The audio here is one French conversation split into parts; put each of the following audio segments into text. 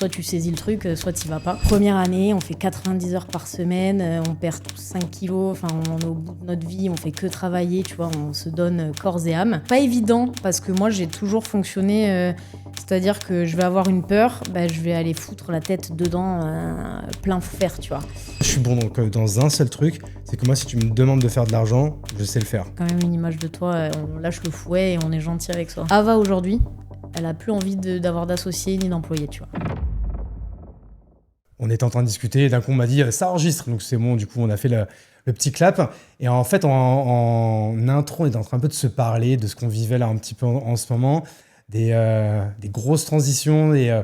soit tu saisis le truc, soit tu vas pas. Première année, on fait 90 heures par semaine, on perd tous 5 kilos, enfin on est au bout de notre vie, on fait que travailler, tu vois, on se donne corps et âme. Pas évident parce que moi j'ai toujours fonctionné, c'est-à-dire que je vais avoir une peur, je vais aller foutre la tête dedans plein fer, tu vois. Je suis bon donc, dans un seul truc, c'est que moi si tu me demandes de faire de l'argent, je sais le faire. Quand même une image de toi, on lâche le fouet et on est gentil avec soi. Ava aujourd'hui, elle a plus envie d'avoir d'associés ni d'employés, tu vois. On était en train de discuter et d'un coup on m'a dit ça enregistre, donc c'est bon, du coup on a fait le petit clap. Et en fait en intro on était en train un peu de se parler de ce qu'on vivait là un petit peu en ce moment, des grosses transitions, des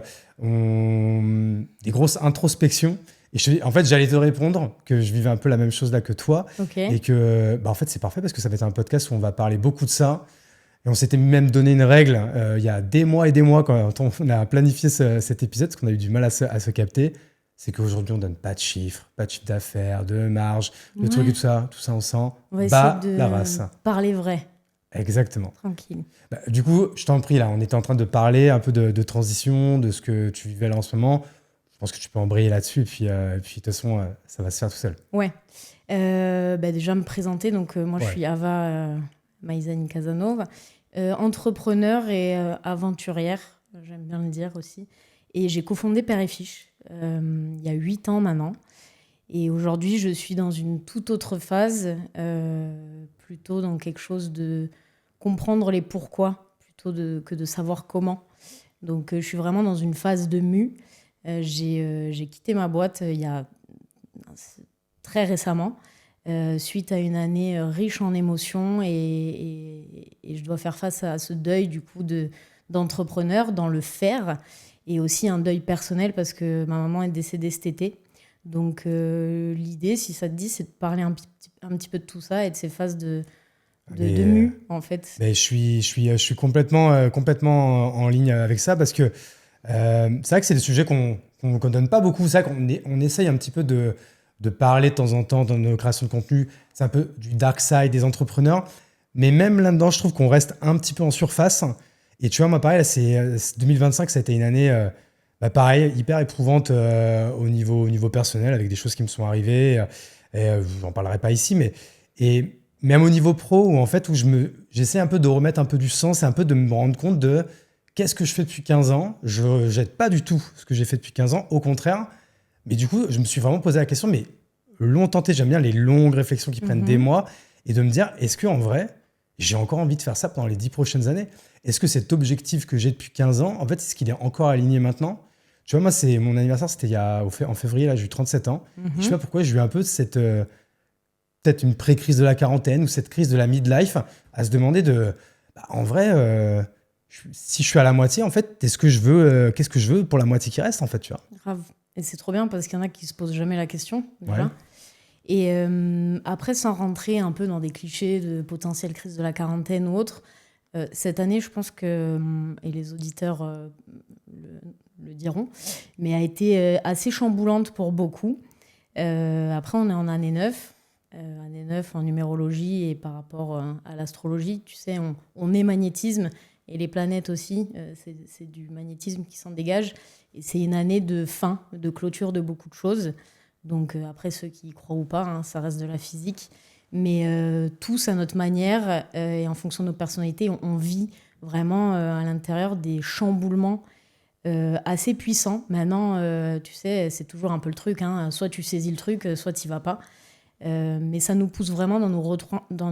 grosses introspections. Et en fait j'allais te répondre que je vivais un peu la même chose là que toi. Okay. Et que en fait c'est parfait parce que ça va être un podcast où on va parler beaucoup de ça. Et on s'était même donné une règle il y a des mois et des mois quand on a planifié cet épisode, parce qu'on a eu du mal à se capter. C'est qu'aujourd'hui, on donne pas de chiffres d'affaires, de marge, de trucs et tout ça on sent bas la race. Parler vrai. Exactement. Tranquille. Du coup, je t'en prie, là, on était en train de parler un peu de transition, de ce que tu vivais là en ce moment. Je pense que tu peux embrayer là-dessus, et puis de toute façon, ça va se faire tout seul. Ouais. Déjà me présenter, donc moi je suis Ava Maïzani Casanova, entrepreneur et aventurière, j'aime bien le dire aussi. Et j'ai cofondé Père et Fiche il y a 8 ans maintenant. Et aujourd'hui, je suis dans une toute autre phase, plutôt dans quelque chose de comprendre les pourquoi, plutôt que de savoir comment. Donc, je suis vraiment dans une phase de mue. J'ai quitté ma boîte il y a très récemment, suite à une année riche en émotions. Et je dois faire face à ce deuil, du coup, d'entrepreneur dans le faire. Et aussi un deuil personnel parce que ma maman est décédée cet été. Donc l'idée, si ça te dit, c'est de parler un petit peu de tout ça et de ces phases de mue, en fait. Mais je suis complètement en ligne avec ça parce que c'est vrai que c'est des sujets qu'on donne pas beaucoup. C'est vrai qu'on essaye un petit peu de parler de temps en temps dans nos créations de contenu. C'est un peu du dark side des entrepreneurs. Mais même là-dedans, je trouve qu'on reste un petit peu en surface. Et tu vois, moi, pareil, là, 2025, ça a été une année, pareil, hyper éprouvante au niveau personnel, avec des choses qui me sont arrivées. J'en parlerai pas ici, mais même au niveau pro, où j'essaie un peu de remettre un peu du sens et un peu de me rendre compte de qu'est-ce que je fais depuis 15 ans. Je ne jette pas du tout ce que j'ai fait depuis 15 ans, au contraire. Mais du coup, je me suis vraiment posé la question, mais longtemps, j'aime bien les longues réflexions qui prennent des mois, et de me dire, est-ce qu'en vrai, j'ai encore envie de faire ça pendant les 10 prochaines années? Est-ce que cet objectif que j'ai depuis 15 ans, en fait, est-ce qu'il est encore aligné maintenant? Tu vois, moi, mon anniversaire, c'était en février, là, j'ai eu 37 ans. Et je sais pas pourquoi, j'ai eu un peu cette, peut-être une pré-crise de la quarantaine ou cette crise de la midlife, à se demander en vrai, si je suis à la moitié, en fait, qu'est-ce que je veux pour la moitié qui reste, en fait, tu vois? Grave. Et c'est trop bien parce qu'il y en a qui se posent jamais la question. Déjà. Ouais. Et après, sans rentrer un peu dans des clichés de potentielle crise de la quarantaine ou autre, cette année, je pense que, et les auditeurs le diront, mais a été assez chamboulante pour beaucoup. Après, on est en année 9. Année 9 en numérologie et par rapport à l'astrologie. Tu sais, on est magnétisme et les planètes aussi, c'est du magnétisme qui s'en dégage. Et c'est une année de fin, de clôture de beaucoup de choses. Donc après, ceux qui y croient ou pas, hein, ça reste de la physique. Mais tous à notre manière et en fonction de nos personnalités, on vit vraiment à l'intérieur des chamboulements assez puissants. Maintenant, tu sais, c'est toujours un peu le truc, hein, soit tu saisis le truc, soit tu n'y vas pas. Mais ça nous pousse vraiment dans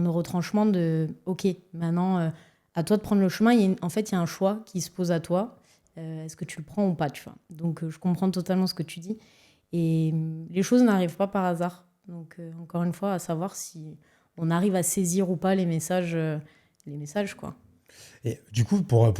nos retranchements de « Ok, maintenant, à toi de prendre le chemin. » En fait, il y a un choix qui se pose à toi. Est-ce que tu le prends ou pas, tu vois? Donc, je comprends totalement ce que tu dis. Et les choses n'arrivent pas par hasard. Donc, encore une fois, à savoir si on arrive à saisir ou pas les messages, quoi. Et du coup, pour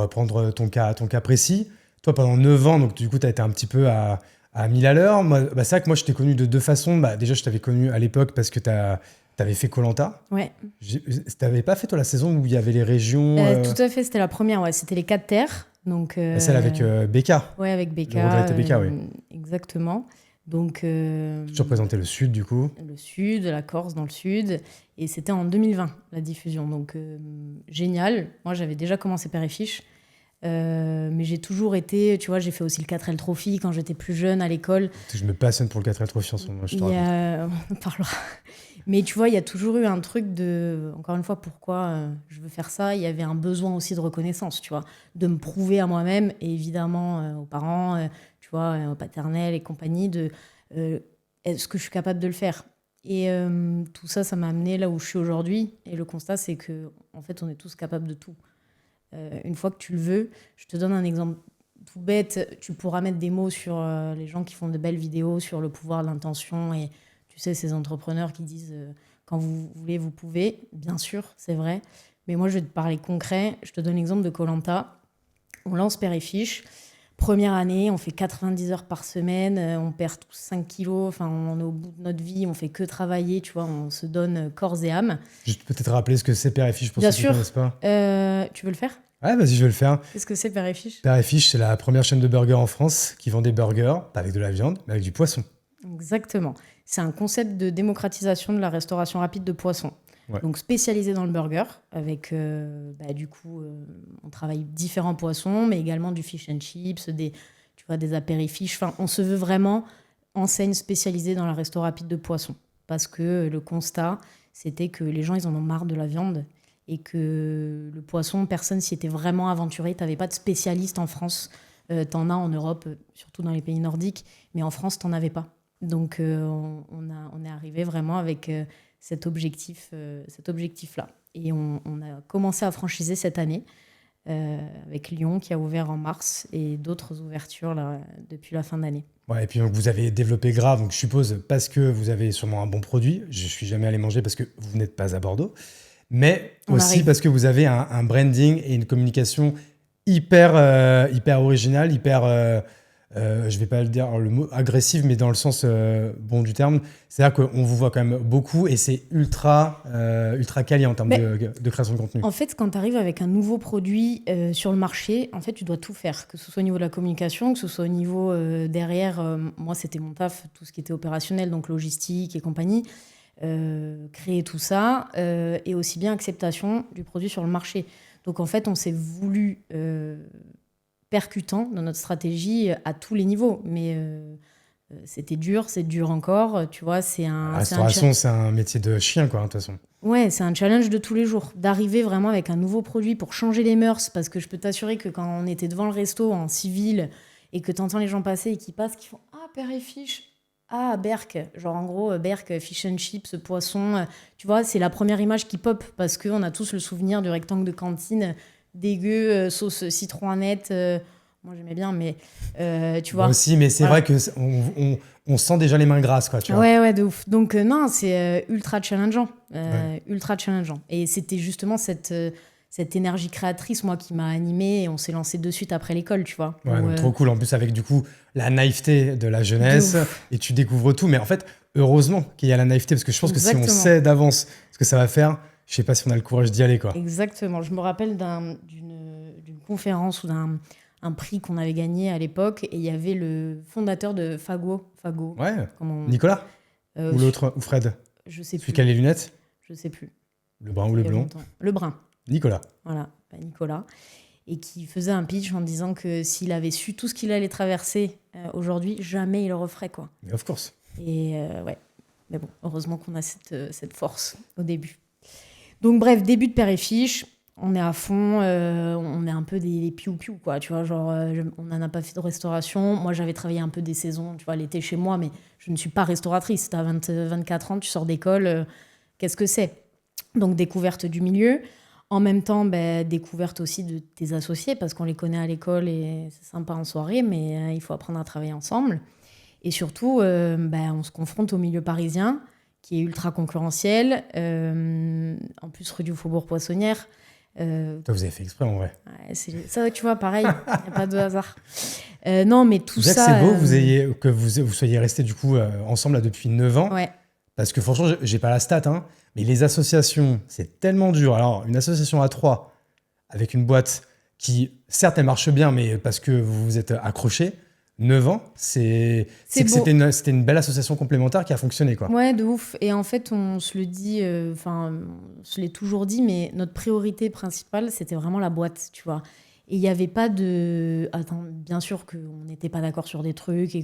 prendre ton cas précis, toi, pendant 9 ans, donc du coup, tu as été un petit peu à 1000 à l'heure. Moi, c'est vrai que moi, je t'ai connu de deux façons. Déjà, je t'avais connu à l'époque parce que tu avais fait Koh-Lanta. Ouais. Tu n'avais pas fait, toi, la saison où il y avait les régions Tout à fait, c'était la première. Ouais. C'était les 4 terres. Donc, celle avec Becca. Ouais, avec Becca. Le regretté Becca, oui. Exactement. Donc, tu représentais le Sud, du coup. Le Sud, la Corse dans le Sud. Et c'était en 2020, la diffusion. Donc, génial. Moi, j'avais déjà commencé Père et Fiche. Mais j'ai toujours été, tu vois, j'ai fait aussi le 4L Trophy quand j'étais plus jeune à l'école. Je me passionne pour le 4L Trophy en ce moment, je te raconte. On en parlera. Mais tu vois, il y a toujours eu un truc de, encore une fois, pourquoi je veux faire ça. Il y avait un besoin aussi de reconnaissance, tu vois, de me prouver à moi-même et évidemment aux parents, tu vois, aux paternels et compagnie, de est-ce que je suis capable de le faire. Et tout ça, ça m'a amené là où je suis aujourd'hui. Et le constat, c'est que en fait, on est tous capables de tout. Une fois que tu le veux, je te donne un exemple tout bête. Tu pourras mettre des mots sur les gens qui font de belles vidéos, sur le pouvoir de l'intention et tu sais, ces entrepreneurs qui disent quand vous voulez, vous pouvez. Bien sûr, c'est vrai. Mais moi, je vais te parler concret. Je te donne l'exemple de koh. On lance Père et Fiche. Première année, on fait 90 heures par semaine, on perd tous 5 kilos, enfin, on est au bout de notre vie, on fait que travailler, tu vois, on se donne corps et âme. Juste peut-être rappeler ce que c'est Père et Fiche pour Bien ceux qui sûr. ne connaissent pas. Tu veux le faire ? Ouais, vas-y, je vais le faire. Qu'est-ce que c'est Père et Fiche ? Père et Fiche, c'est la première chaîne de burgers en France qui vend des burgers, pas avec de la viande, mais avec du poisson. Exactement. C'est un concept de démocratisation de la restauration rapide de poissons. Ouais. Donc spécialisé dans le burger, avec du coup, on travaille différents poissons, mais également du fish and chips, des apérifiches. Enfin, on se veut vraiment enseigne spécialisée dans la restauration rapide de poissons. Parce que le constat, c'était que les gens, ils en ont marre de la viande et que le poisson, personne s'y était vraiment aventuré. Tu n'avais pas de spécialiste en France. T'en as en Europe, surtout dans les pays nordiques, mais en France, t'en avais pas. Donc, on est arrivé vraiment avec cet objectif-là. Et on a commencé à franchiser cette année avec Lyon qui a ouvert en mars et d'autres ouvertures là, depuis la fin d'année. Ouais, et puis donc, vous avez développé Grave, donc je suppose parce que vous avez sûrement un bon produit. Je suis jamais allé manger parce que vous n'êtes pas à Bordeaux, mais On aussi arrive. parce que vous avez un branding et une communication hyper originale, je vais pas le dire le mot agressif, mais dans le sens bon du terme. C'est-à-dire qu'on vous voit quand même beaucoup et c'est ultra quali en termes de création de contenu. En fait, quand tu arrives avec un nouveau produit sur le marché, en fait, tu dois tout faire, que ce soit au niveau de la communication, que ce soit au niveau derrière. Moi, c'était mon taf, tout ce qui était opérationnel, donc logistique et compagnie. Créer tout ça et aussi bien acceptation du produit sur le marché. Donc, en fait, on s'est voulu percutant dans notre stratégie à tous les niveaux. Mais c'était dur, c'est dur encore. Tu vois, La restauration, c'est un métier de chien, quoi, de toute façon. Ouais, c'est un challenge de tous les jours. D'arriver vraiment avec un nouveau produit pour changer les mœurs. Parce que je peux t'assurer que quand on était devant le resto en civil et que tu entends les gens passer et qui passent, qui font « Ah, Père et Fiche !» Ah, Berck, genre en gros, Berck, fish and chips, poisson. Tu vois, c'est la première image qui pop parce qu'on a tous le souvenir du rectangle de cantine dégueu, sauce citronette. Moi, j'aimais bien, mais tu vois. Moi aussi, mais c'est vrai qu'on sent déjà les mains grasses, quoi, tu vois. Ouais, de ouf. Donc, non, c'est ultra challengeant. Ultra challengeant. Et c'était justement cette énergie créatrice, moi, qui m'a animée. Et on s'est lancé de suite après l'école, tu vois. Ouais, donc, trop cool. En plus, avec du coup la naïveté de la jeunesse et tu découvres tout. Mais en fait, heureusement qu'il y a la naïveté parce que je pense que si on sait d'avance ce que ça va faire, je sais pas si on a le courage d'y aller, quoi. Exactement. Je me rappelle d'une conférence ou d'un prix qu'on avait gagné à l'époque et il y avait le fondateur de Fago. Ouais. Nicolas ou l'autre, ou Fred. Je sais plus. Celui qui a les lunettes. Je sais plus. Le brun ou le blond. Le brun. Nicolas. Voilà, Nicolas. Et qui faisait un pitch en disant que s'il avait su tout ce qu'il allait traverser aujourd'hui, jamais il le referait, quoi. Mais of course. Et ouais. Mais bon, heureusement qu'on a cette force au début. Donc bref, début de Père et Fiche, on est à fond, on est un peu des piou-piou, quoi, tu vois, genre, on n'en a pas fait de restauration. Moi, j'avais travaillé un peu des saisons, tu vois, l'été chez moi, mais je ne suis pas restauratrice. T'as 24 ans, tu sors d'école, qu'est-ce que c'est ? Donc, découverte du milieu. En même temps, découverte aussi de tes associés, parce qu'on les connaît à l'école et c'est sympa en soirée, mais il faut apprendre à travailler ensemble. Et surtout, on se confronte au milieu parisien, qui est ultra concurrentiel. En plus, rue du Faubourg-Poissonnière. Toi, vous avez fait exprès, en vrai. Ouais, ça, tu vois, pareil, il n'y a pas de hasard. Non, mais tout ça... C'est beau que vous soyez restés, du coup, ensemble là, depuis 9 ans. Ouais. Parce que franchement, j'ai pas la stat, hein, mais les associations, c'est tellement dur. Alors, une association à 3, avec une boîte qui, certes, elle marche bien, mais parce que vous vous êtes accrochés, 9 ans, c'est que c'était une belle association complémentaire qui a fonctionné, quoi. Ouais, de ouf. Et en fait, on se le dit, on se l'est toujours dit, mais notre priorité principale, c'était vraiment la boîte, tu vois. Et il n'y avait pas de... Attends, bien sûr qu'on n'était pas d'accord sur des trucs et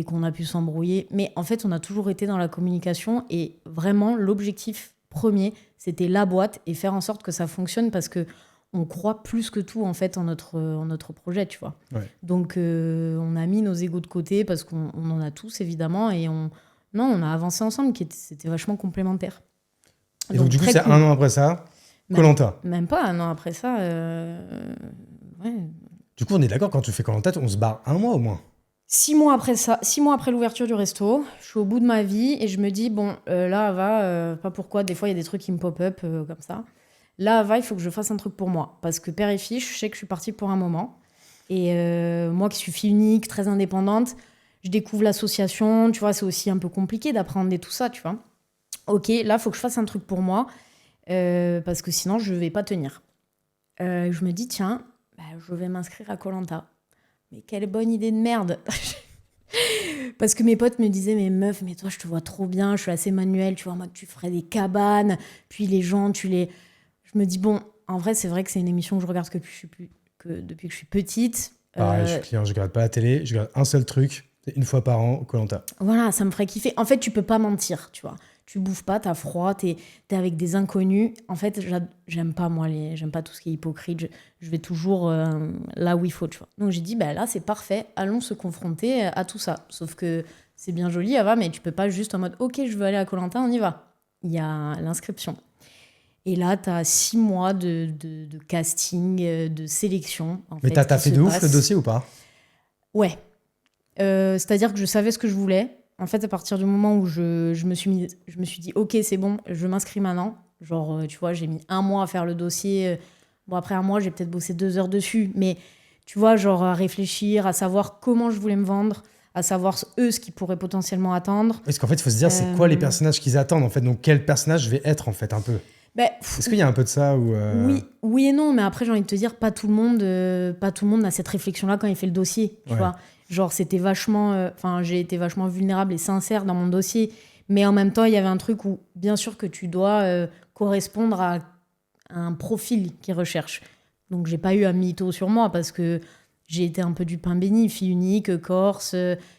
qu'on a pu s'embrouiller. Mais en fait, on a toujours été dans la communication. Et vraiment, l'objectif premier, c'était la boîte et faire en sorte que ça fonctionne parce qu'on croit plus que tout, en fait, en notre projet, tu vois. Ouais. Donc, on a mis nos égos de côté parce qu'on en a tous, évidemment. Et on a avancé ensemble, c'était vachement complémentaire. Et donc du coup, très c'est cool. 1 an après ça, Koh-Lanta. Même pas un an après ça. Ouais. Du coup, on est d'accord, quand tu fais Koh-Lanta, on se barre 1 mois au moins. 6 mois après ça, 6 mois après l'ouverture du resto, je suis au bout de ma vie et je me dis, bon, là, pas pourquoi, des fois, il y a des trucs qui me pop-up comme ça. Là, il faut que je fasse un truc pour moi. Parce que père et fils, je sais que je suis partie pour un moment. Et moi qui suis fille unique, très indépendante, je découvre l'association, tu vois, c'est aussi un peu compliqué d'apprendre tout ça, tu vois. Ok, là, il faut que je fasse un truc pour moi. Parce que sinon, je ne vais pas tenir. Je me dis, tiens, je vais m'inscrire à Koh-Lanta. Mais quelle bonne idée de merde. Parce que mes potes me disaient, mais meuf, mais toi, je te vois trop bien, je suis assez manuelle, tu vois, moi, tu ferais des cabanes, puis les gens, Je me dis, bon, en vrai, c'est vrai que c'est une émission que je regarde depuis que je suis petite. Pareil, je suis client, je regarde pas la télé, je regarde un seul truc, c'est 1 fois par an, Koh-Lanta. Voilà, ça me ferait kiffer. En fait, tu peux pas mentir, tu vois. Tu bouffes pas, t'as froid, t'es avec des inconnus. En fait, j'aime pas, moi, j'aime pas tout ce qui est hypocrite. Je vais toujours là où il faut, tu vois. Donc, j'ai dit, là, c'est parfait. Allons se confronter à tout ça. Sauf que c'est bien joli, Ava, mais tu peux pas juste en mode, OK, je veux aller à Koh-Lanta, on y va. Il y a l'inscription. Et là, t'as 6 mois de casting, de sélection. Mais t'as fait de ouf le dossier ou pas? Ouais. C'est-à-dire que je savais ce que je voulais. En fait, à partir du moment où je me suis dit, OK, c'est bon, je m'inscris maintenant. Genre, tu vois, j'ai mis 1 mois à faire le dossier. Bon, après 1 mois, j'ai peut-être bossé 2 heures dessus. Mais tu vois, genre, à réfléchir, à savoir comment je voulais me vendre, à savoir eux ce qu'ils pourraient potentiellement attendre. Parce qu'en fait, il faut se dire, c'est quoi les personnages qu'ils attendent, en fait. Donc, quel personnage je vais être, en fait, un peu. Est-ce qu'il y a un peu de ça ou Oui et non, mais après, j'ai envie de te dire, pas tout le monde a cette réflexion-là quand il fait le dossier, tu vois. Genre, c'était vachement... j'ai été vachement vulnérable et sincère dans mon dossier. Mais en même temps, il y avait un truc où, bien sûr, que tu dois correspondre à un profil qu'ils recherchent. Donc, j'ai pas eu un mytho sur moi parce que j'ai été un peu du pain béni. Fille unique, corse,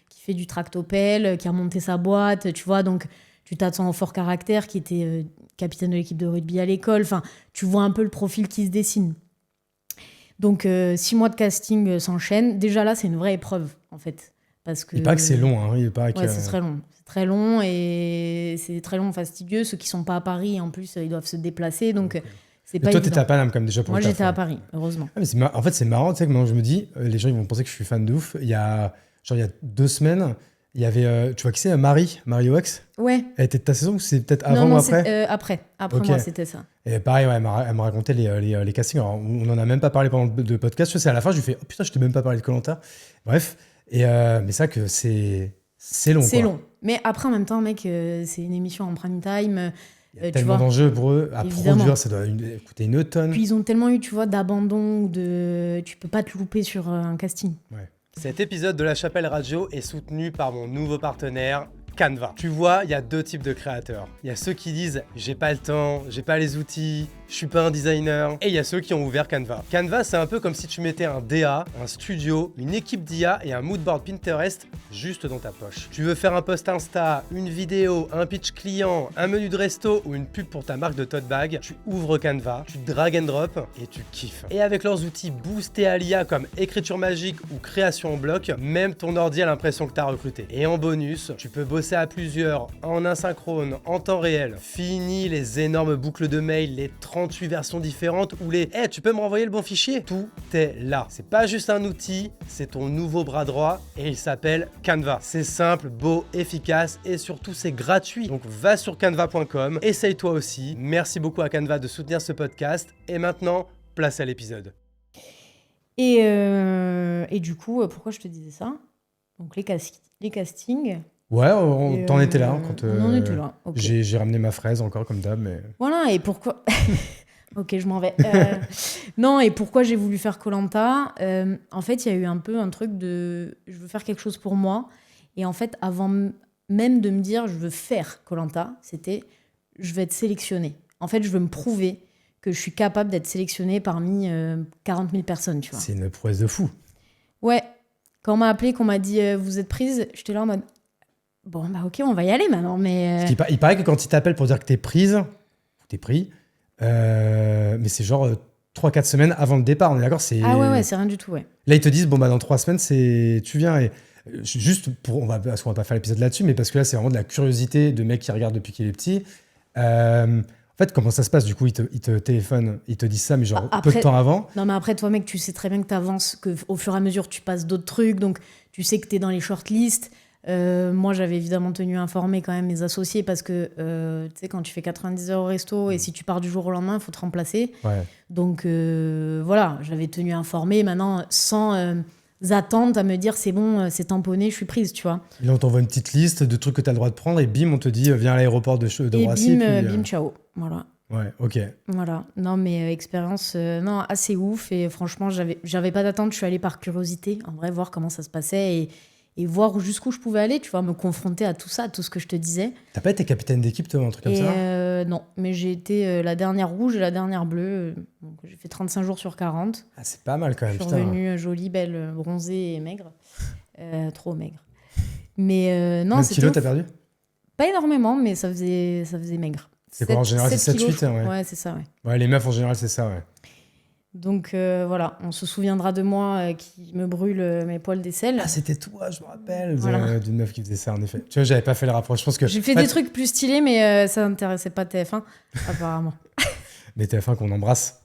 qui fait du tractopelle, qui a monté sa boîte, tu vois. Donc, tu t'attends au fort caractère, qui était capitaine de l'équipe de rugby à l'école. Enfin, tu vois un peu le profil qui se dessine. Donc, 6 mois de casting s'enchaînent. Déjà là, c'est une vraie épreuve, en fait. Parce que... Il paraît que c'est long, hein. Il paraît que... c'est très long. C'est très long et c'est très long, fastidieux. Ceux qui sont pas à Paris, en plus, ils doivent se déplacer. Donc, c'est pas toi, évident. t'étais à Paname, quand même, déjà, pour Moi, le taf, j'étais à Paris, heureusement. Ah, mais en fait, c'est marrant, tu sais, que maintenant, je me dis, les gens, ils vont penser que je suis fan de ouf. Il y a 2 semaines, il y avait, tu vois qui c'est, Marie Ox. Ouais. Elle était de ta saison ou c'est peut-être avant Non, ou après? Après Ok. moi, c'était ça. Et pareil, ouais, elle m'a raconté les castings. Alors, on n'en a même pas parlé pendant le podcast. Tu sais, c'est à la fin, je lui fais, oh putain, je t'ai même pas parlé de Koh-Lanta. Bref. Mais ça, que c'est long. C'est quoi. long. Mais après, en même temps, mec, c'est une émission en prime time. Il y a tellement d'enjeux pour eux. À Évidemment. produire, ça doit coûter une tonne. Puis ils ont tellement eu, tu vois, d'abandon, tu peux pas te louper sur un casting. Ouais. Cet épisode de La Chapelle Radio est soutenu par mon nouveau partenaire, Canva. Tu vois, il y a 2 types de créateurs. Il y a ceux qui disent « j'ai pas le temps, j'ai pas les outils, je suis pas un designer » et il y a ceux qui ont ouvert Canva. Canva, c'est un peu comme si tu mettais un DA, un studio, une équipe d'IA et un moodboard Pinterest juste dans ta poche. Tu veux faire un post Insta, une vidéo, un pitch client, un menu de resto ou une pub pour ta marque de tote bag, tu ouvres Canva, tu drag and drop et tu kiffes. Et avec leurs outils boostés à l'IA comme écriture magique ou création en bloc, même ton ordi a l'impression que t'as recruté. Et en bonus, tu peux bosser à plusieurs, en asynchrone, en temps réel. Fini les énormes boucles de mail, les 38 versions différentes ou les « Hey, tu peux me renvoyer le bon fichier ?» Tout est là. C'est pas juste un outil, c'est ton nouveau bras droit et il s'appelle Canva. C'est simple, beau, efficace et surtout c'est gratuit. Donc va sur canva.com, essaye toi aussi. Merci beaucoup à Canva de soutenir ce podcast et maintenant, place à l'épisode. Et du coup, pourquoi je te disais ça? Donc les castings... Ouais, t'en étais là. Quand, on en était là. Okay. J'ai ramené ma fraise encore comme d'hab. Mais... Voilà, et pourquoi... Ok, je m'en vais. Non, et pourquoi j'ai voulu faire Koh-Lanta? En fait, il y a eu un peu un truc de... Je veux faire quelque chose pour moi. Et en fait, avant même de me dire je veux faire Koh-Lanta, c'était je vais être sélectionnée. En fait, je veux me prouver que je suis capable d'être sélectionnée parmi 40 000 personnes, tu vois. C'est une prouesse de fou. Ouais, quand on m'a appelé, qu'on m'a dit vous êtes prise, j'étais là en mode bon, bah ok, on va y aller maintenant. Mais Parce qu'il il paraît que quand ils t'appellent pour dire que t'es prise, ou t'es pris, mais c'est genre 3-4 semaines avant le départ, on est d'accord? Ah ouais, c'est rien du tout, ouais. Là, ils te disent, bon, bah dans 3 semaines, tu viens. Et juste pour, parce qu'on va pas faire l'épisode là-dessus, mais parce que là, c'est vraiment de la curiosité de mec qui regarde depuis qu'il est petit. En fait, comment ça se passe? Du coup, ils te téléphonent, ils te disent ça, mais genre peu de temps avant. Non, mais après, toi, mec, tu sais très bien que t'avances, qu'au fur et à mesure, tu passes d'autres trucs, donc tu sais que t'es dans les shortlists. Moi, j'avais évidemment tenu à informer quand même mes associés parce que, tu sais, quand tu fais 90 heures au resto et si tu pars du jour au lendemain, il faut te remplacer. Ouais. Donc, voilà, j'avais tenu à informer. Maintenant, sans attente à me dire, c'est bon, c'est tamponné, je suis prise, tu vois. Et là, on t'envoie une petite liste de trucs que tu as le droit de prendre et bim, on te dit, viens à l'aéroport de Roissy. Et bim, ciao. Voilà. Ouais, ok. Voilà. Non, mais expérience non, assez ouf. Et franchement, j'avais pas d'attente. Je suis allée par curiosité, en vrai, voir comment ça se passait et voir jusqu'où je pouvais aller, tu vois, me confronter à tout ça, à tout ce que je te disais. T'as pas été capitaine d'équipe, toi, un truc comme ça? Non, mais j'ai été la dernière rouge et la dernière bleue. Donc j'ai fait 35 jours sur 40. Ah, c'est pas mal quand même, je suis revenue jolie, belle, bronzée et maigre. Trop maigre. Mais non, c'était... Quel kilo t'as perdu? Pas énormément, mais ça faisait maigre. C'est quoi en général? C'est 7-8, ouais. Ouais, c'est ça, ouais. Ouais, les meufs en général, c'est ça, ouais. Donc voilà, on se souviendra de moi qui me brûle mes poils d'aisselle. Ah, c'était toi, je me rappelle, voilà. D'une meuf qui faisait ça, en effet. Tu vois, j'avais pas fait le rapprochement. Je pense que... J'ai fait des trucs plus stylés, mais ça n'intéressait pas TF1, apparemment. Mais TF1 qu'on embrasse.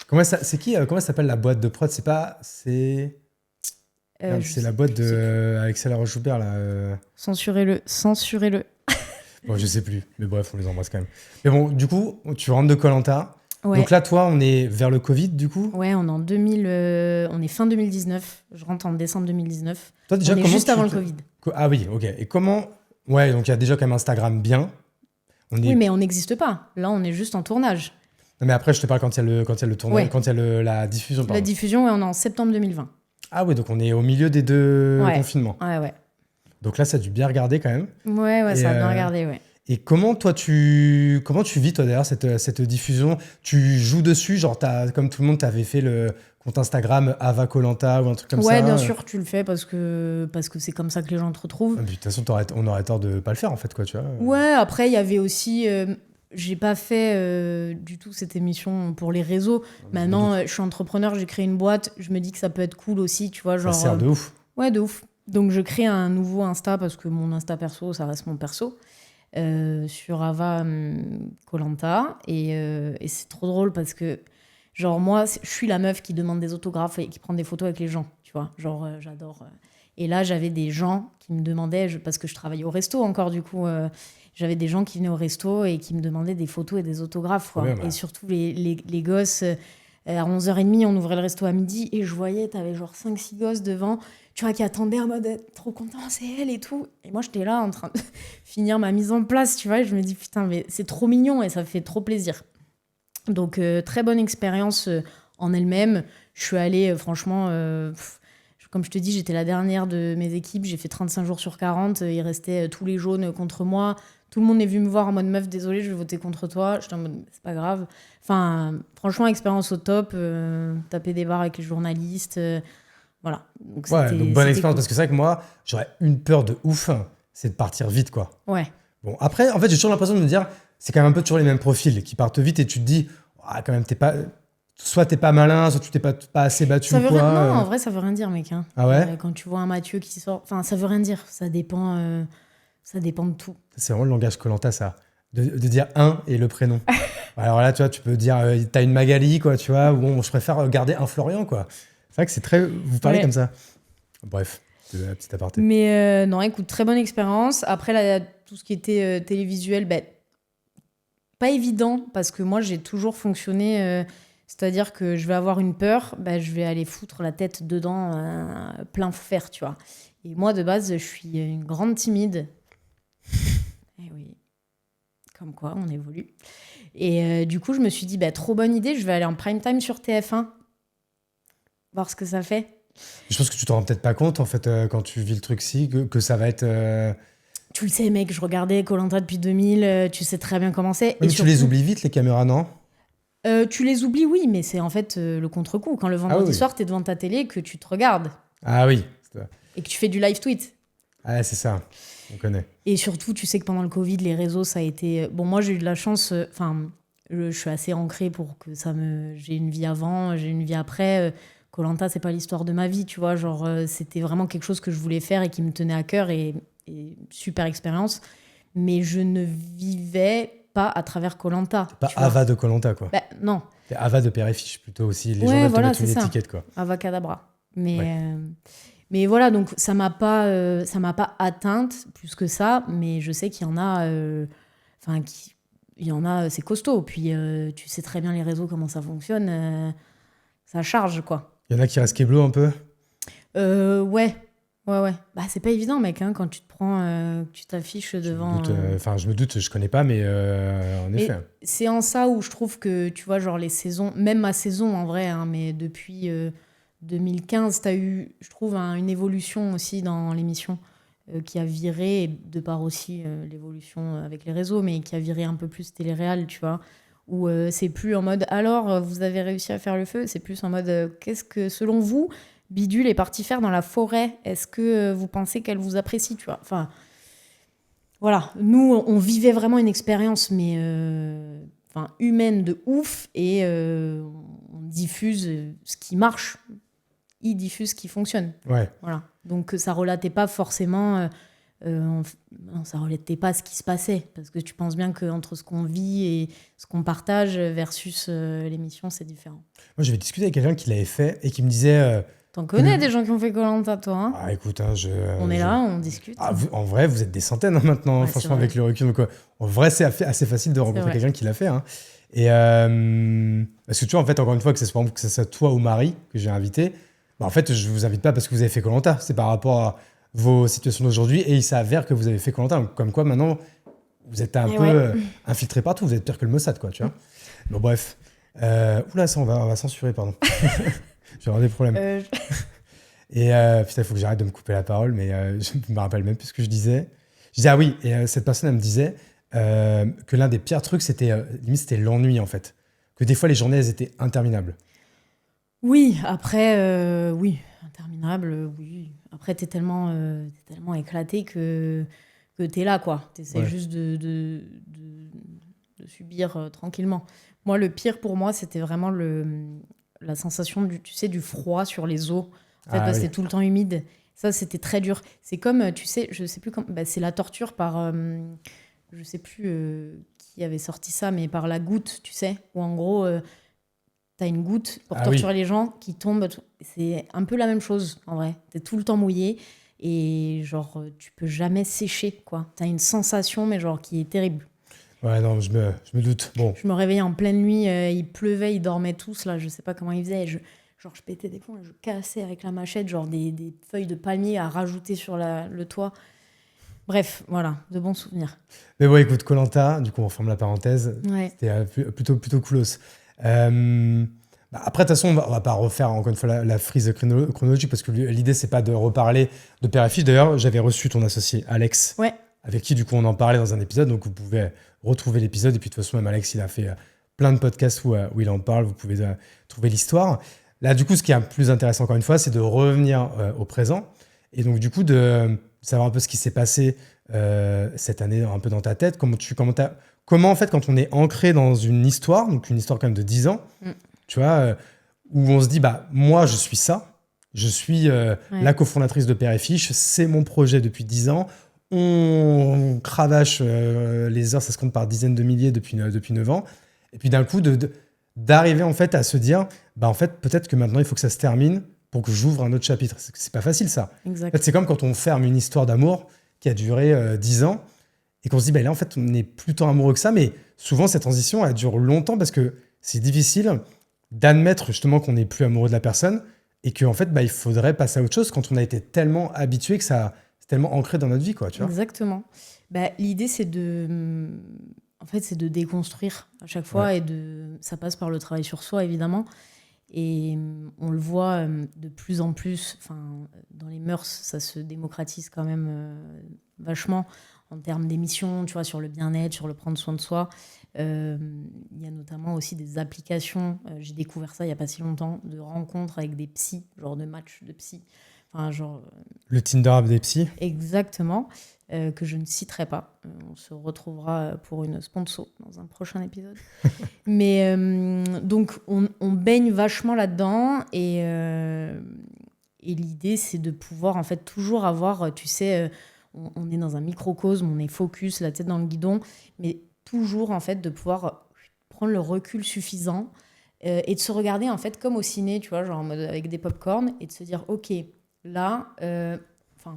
Comment ça s'appelle la boîte de prod? C'est pas... C'est la boîte de Alexia Laroche-Joubert, là. Censurez-le. Bon, je sais plus, mais bref, on les embrasse quand même. Mais bon, du coup, tu rentres de Koh-Lanta. Ouais. Donc là, toi, on est vers le Covid, du coup? Ouais, on est fin 2019. Je rentre en décembre 2019. Toi, déjà, on est juste avant le Covid. Ah oui, ok. Et comment... Ouais, donc il y a déjà quand même Instagram bien. Oui, mais on n'existe pas. Là, on est juste en tournage. Non, mais après, je te parle quand il y a le tournage, quand il y a la diffusion. Pardon. La diffusion, ouais, on est en septembre 2020. Ah oui, donc on est au milieu des deux confinements. Ouais. Donc là, ça a dû bien regarder quand même. Ouais, ça a bien regardé, ouais. Et comment tu vis, toi, d'ailleurs, cette diffusion? Tu joues dessus? Genre, comme tout le monde, t'avais fait le compte Instagram Ava Koh-Lanta ou un truc comme ça? Ouais, bien sûr, tu le fais parce que c'est comme ça que les gens te retrouvent. De toute façon, on aurait tort de pas le faire, en fait, quoi, tu vois. Ouais, après, il y avait aussi... j'ai pas fait du tout cette émission pour les réseaux. Maintenant, je suis entrepreneur, j'ai créé une boîte. Je me dis que ça peut être cool aussi, tu vois. Genre, ça sert de ouf. Ouais, de ouf. Donc, je crée un nouveau Insta parce que mon Insta perso, ça reste mon perso. Sur Ava Koh-Lanta. Et c'est trop drôle parce que, genre, moi, je suis la meuf qui demande des autographes et qui prend des photos avec les gens, tu vois. Genre, j'adore. Et là, j'avais des gens qui me demandaient, parce que je travaillais au resto encore, du coup... j'avais des gens qui venaient au resto et qui me demandaient des photos et des autographes. Quoi. Et surtout, les gosses, à 11h30, on ouvrait le resto à midi et je voyais, t'avais genre 5-6 gosses devant, tu vois, qui attendaient en mode trop content, c'est elle et tout. Et moi, j'étais là en train de finir ma mise en place, tu vois, et je me dis putain, mais c'est trop mignon et ça fait trop plaisir. Donc, très bonne expérience en elle-même. Je suis allée, franchement... comme je te dis, j'étais la dernière de mes équipes. J'ai fait 35 jours sur 40. Il restait tous les jaunes contre moi. Tout le monde est venu me voir en mode meuf, désolée, je vais voter contre toi. J'étais en mode, c'est pas grave. Enfin, franchement, expérience au top. Taper des barres avec les journalistes. Voilà. Donc, donc bonne expérience. Cool. Parce que c'est vrai que moi, j'aurais une peur de ouf, c'est de partir vite, quoi. Ouais. Bon, après, en fait, j'ai toujours l'impression de me dire, c'est quand même un peu toujours les mêmes profils qui partent vite et tu te dis, quand même, soit t'es pas malin, soit tu t'es pas assez battu ou quoi. Non, en vrai, ça veut rien dire, mec. Hein. Ah ouais? Quand tu vois un Mathieu qui sort... Enfin, ça veut rien dire. Ça dépend de tout. C'est vraiment le langage Koh-Lanta, ça. De dire un et le prénom. Alors là, tu vois, tu peux dire, t'as une Magali, quoi, tu vois, ou bon, je préfère garder un Florian, quoi. C'est vrai que c'est très... Vous parlez comme ça. Bref, c'est un petit aparté. Mais non, écoute, très bonne expérience. Après, là, tout ce qui était télévisuel, pas évident, parce que moi, j'ai toujours fonctionné... c'est-à-dire que je vais avoir une peur, je vais aller foutre la tête dedans plein fer, tu vois. Et moi, de base, je suis une grande timide. Et oui, comme quoi, on évolue. Et du coup, je me suis dit, trop bonne idée, je vais aller en prime time sur TF1, voir ce que ça fait. Je pense que tu t'en rends peut-être pas compte, en fait, quand tu vis le truc-ci, que ça va être... Tu le sais, mec, je regardais Koh-Lanta depuis 2000, tu sais très bien comment c'est. Mais surtout... tu les oublies vite, les caméras, non? Tu les oublies, oui, mais c'est en fait le contre-coup. Quand le vendredi soir, t'es devant ta télé, que tu te regardes Ah oui. et que tu fais du live tweet. Ah, c'est ça. On connaît. Et surtout, tu sais que pendant le Covid, les réseaux, ça a été... Bon, moi, j'ai eu de la chance... je suis assez ancrée pour que j'ai une vie avant, j'ai une vie après. Koh-Lanta, c'est pas l'histoire de ma vie, tu vois. Genre, c'était vraiment quelque chose que je voulais faire et qui me tenait à cœur et super expérience. Mais je ne vivais pas à travers Koh-Lanta. Pas Ava de Koh-Lanta, quoi. Bah, non. C'est Ava de Père et Fiche, plutôt aussi. Les gens Ouais, veulent voilà, te mettre une c'est ça. étiquette, quoi. Ava Kadabra. Mais, Ouais. mais voilà, donc ça m'a pas atteinte plus que ça. Mais je sais qu'il y en a... il y en a, c'est costaud. Puis tu sais très bien les réseaux, comment ça fonctionne. Ça charge, quoi. Il y en a qui restent kéblo un peu. Ouais. Bah, c'est pas évident, mec, hein, quand tu te prends, tu t'affiches devant... Je me doute, je connais pas, mais en effet. C'est en ça où je trouve que, tu vois, genre les saisons, même ma saison en vrai, hein, mais depuis 2015, t'as eu, je trouve, une évolution aussi dans l'émission qui a viré, et de par aussi l'évolution avec les réseaux, mais qui a viré un peu plus télé-réal, tu vois, où c'est plus en mode, alors, vous avez réussi à faire le feu, c'est plus en mode, qu'est-ce que, selon vous, Bidule est partie faire dans la forêt, est-ce que vous pensez qu'elle vous apprécie, tu vois, enfin... Voilà, nous, on vivait vraiment une expérience, mais humaine de ouf, et on diffuse ce qui marche, ils diffusent ce qui fonctionne. Ouais. Voilà. Donc ça relatait pas forcément, ça relatait pas ce qui se passait, parce que tu penses bien qu'entre ce qu'on vit et ce qu'on partage versus l'émission, c'est différent. Moi, j'avais discuté avec quelqu'un qui l'avait fait et qui me disait... T'en connais des gens qui ont fait Koh-Lanta, toi, hein? Ah, écoute, hein, on est là, on discute. Ah, en vrai, vous êtes des centaines hein, maintenant, Ouais, franchement, avec le recul. Donc, en vrai, c'est assez facile de rencontrer quelqu'un qui l'a fait. Hein. Et parce que tu vois, en fait, encore une fois, que ce soit toi ou Marie que j'ai invité, bah, en fait, je vous invite pas parce que vous avez fait Koh-Lanta. C'est par rapport à vos situations d'aujourd'hui. Et il s'avère que vous avez fait Koh-Lanta. Comme quoi, maintenant, vous êtes un peu infiltré partout. Vous êtes pire que le Mossad, quoi, tu vois. Bon, bref. Oula, ça, on va censurer, pardon. Je vais avoir des problèmes. Et putain, il faut que j'arrête de me couper la parole, mais je me rappelle même plus ce que je disais. Je disais, ah oui, et cette personne, elle me disait que l'un des pires trucs, c'était l'ennui, en fait. Que des fois, les journées, elles étaient interminables. Oui, après, oui, interminable, oui. Après, t'es tellement éclaté que t'es là, quoi. T'essaies juste de subir tranquillement. Moi, le pire pour moi, c'était vraiment la sensation du froid sur les os. En fait, c'était tout le temps humide. Ça, c'était très dur. C'est comme, tu sais, je sais plus comment... c'est la torture par... je sais plus qui avait sorti ça, mais par la goutte, tu sais. Où en gros, t'as une goutte pour torturer les gens qui tombent. C'est un peu la même chose, en vrai. T'es tout le temps mouillé. Et genre, tu peux jamais sécher, quoi. T'as une sensation, mais genre, qui est terrible. Ouais, non, je me doute. Bon. Je me réveillais en pleine nuit. Il pleuvait, ils dormaient tous, là. Je sais pas comment ils faisaient. Je pétais des plombs, je cassais avec la machette, genre des feuilles de palmier à rajouter sur le toit. Bref, voilà, de bons souvenirs. Mais bon, écoute, Koh-Lanta, du coup, on ferme la parenthèse. Ouais. C'était plutôt coolos. Après, de toute façon, on va pas refaire encore une fois la frise chronologique parce que l'idée, c'est pas de reparler de Père et Fiche. D'ailleurs, j'avais reçu ton associé Alex, avec qui, du coup, on en parlait dans un épisode. Donc, vous pouvez retrouver l'épisode. Et puis, de toute façon, même Alex, il a fait plein de podcasts où il en parle. Vous pouvez trouver l'histoire. Là, du coup, ce qui est le plus intéressant, encore une fois, c'est de revenir au présent. Et donc, du coup, de savoir un peu ce qui s'est passé cette année, un peu dans ta tête. Comment, en fait, quand on est ancré dans une histoire, donc une histoire quand même de 10 ans, tu vois, où on se dit, bah, moi, je suis ça. Je suis la cofondatrice de Père et Fiche. C'est mon projet depuis 10 ans. On cravache les heures, ça se compte par dizaines de milliers depuis 9 ans. Et puis, d'un coup, d'arriver en fait à se dire, bah en fait peut-être que maintenant il faut que ça se termine pour que j'ouvre un autre chapitre. C'est pas facile ça. Exact. En fait, c'est comme quand on ferme une histoire d'amour qui a duré 10 ans et qu'on se dit, bah là en fait on n'est plus tant amoureux que ça, mais souvent cette transition elle dure longtemps parce que c'est difficile d'admettre justement qu'on n'est plus amoureux de la personne et qu'en fait bah, il faudrait passer à autre chose quand on a été tellement habitué que ça c'est tellement ancré dans notre vie, quoi, tu vois. Exactement. Bah, l'idée c'est de déconstruire à chaque fois et ça passe par le travail sur soi évidemment et on le voit de plus en plus dans les mœurs ça se démocratise quand même vachement en termes d'émissions, tu vois, sur le bien-être, sur le prendre soin de soi. Il y a notamment aussi des applications, j'ai découvert ça il n'y a pas si longtemps, de rencontres avec des psys, genre de matchs de psy. Enfin, genre, Le Tinder des psys. exactement, que je ne citerai pas. On se retrouvera pour une sponsor dans un prochain épisode. Mais donc, on baigne vachement là-dedans et l'idée, c'est de pouvoir en fait toujours avoir, tu sais, on est dans un microcosme, on est focus, la tête dans le guidon, mais toujours en fait de pouvoir prendre le recul suffisant et de se regarder en fait comme au ciné, tu vois, genre en mode avec des pop-corn et de se dire, ok, là,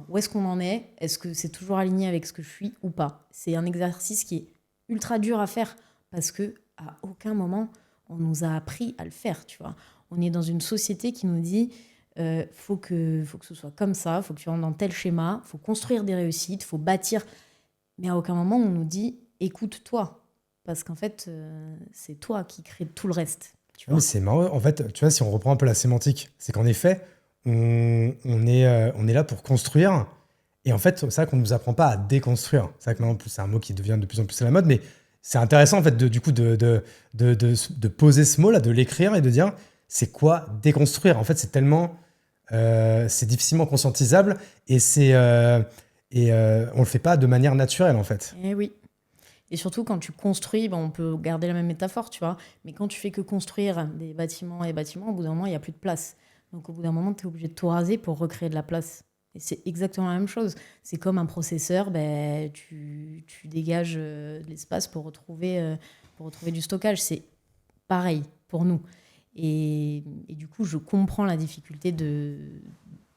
où est-ce qu'on en est? Est-ce que c'est toujours aligné avec ce que je suis ou pas? C'est un exercice qui est ultra dur à faire parce que à aucun moment on nous a appris à le faire, tu vois. On est dans une société qui nous dit faut que ce soit comme ça, faut que tu rentres dans tel schéma, faut construire des réussites, faut bâtir. Mais à aucun moment on nous dit écoute-toi, parce qu'en fait c'est toi qui crée tout le reste. Tu vois. Mais c'est marrant. En fait, tu vois, si on reprend un peu la sémantique, c'est qu'en effet, on est là pour construire. Et en fait, c'est ça qu'on ne nous apprend pas à déconstruire. C'est vrai que maintenant, c'est un mot qui devient de plus en plus à la mode, mais c'est intéressant en fait du coup de poser ce mot-là, de l'écrire et de dire c'est quoi déconstruire. En fait, c'est tellement c'est difficilement conscientisable et on le fait pas de manière naturelle en fait. Eh oui. Et surtout, quand tu construis, on peut garder la même métaphore, tu vois. Mais quand tu fais que construire des bâtiments et bâtiments, au bout d'un moment, il n'y a plus de place. Donc, au bout d'un moment, tu es obligé de tout raser pour recréer de la place. Et c'est exactement la même chose. C'est comme un processeur, tu dégages de l'espace pour retrouver du stockage. C'est pareil pour nous. Et du coup, je comprends la difficulté de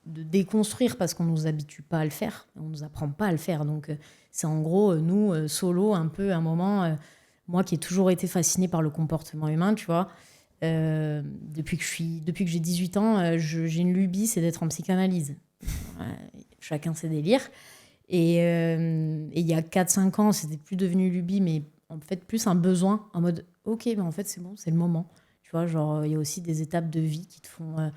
déconstruire parce qu'on ne nous habitue pas à le faire. On ne nous apprend pas à le faire. Donc, c'est en gros, nous, solo, un peu, un moment, moi qui ai toujours été fascinée par le comportement humain, tu vois, depuis que j'ai 18 ans, j'ai une lubie, c'est d'être en psychanalyse. Chacun ses délires. Et il y a 4-5 ans, c'était plus devenu lubie, mais en fait, plus un besoin, en mode, ok, en fait, c'est bon, c'est le moment. Tu vois, genre, il y a aussi des étapes de vie qui te font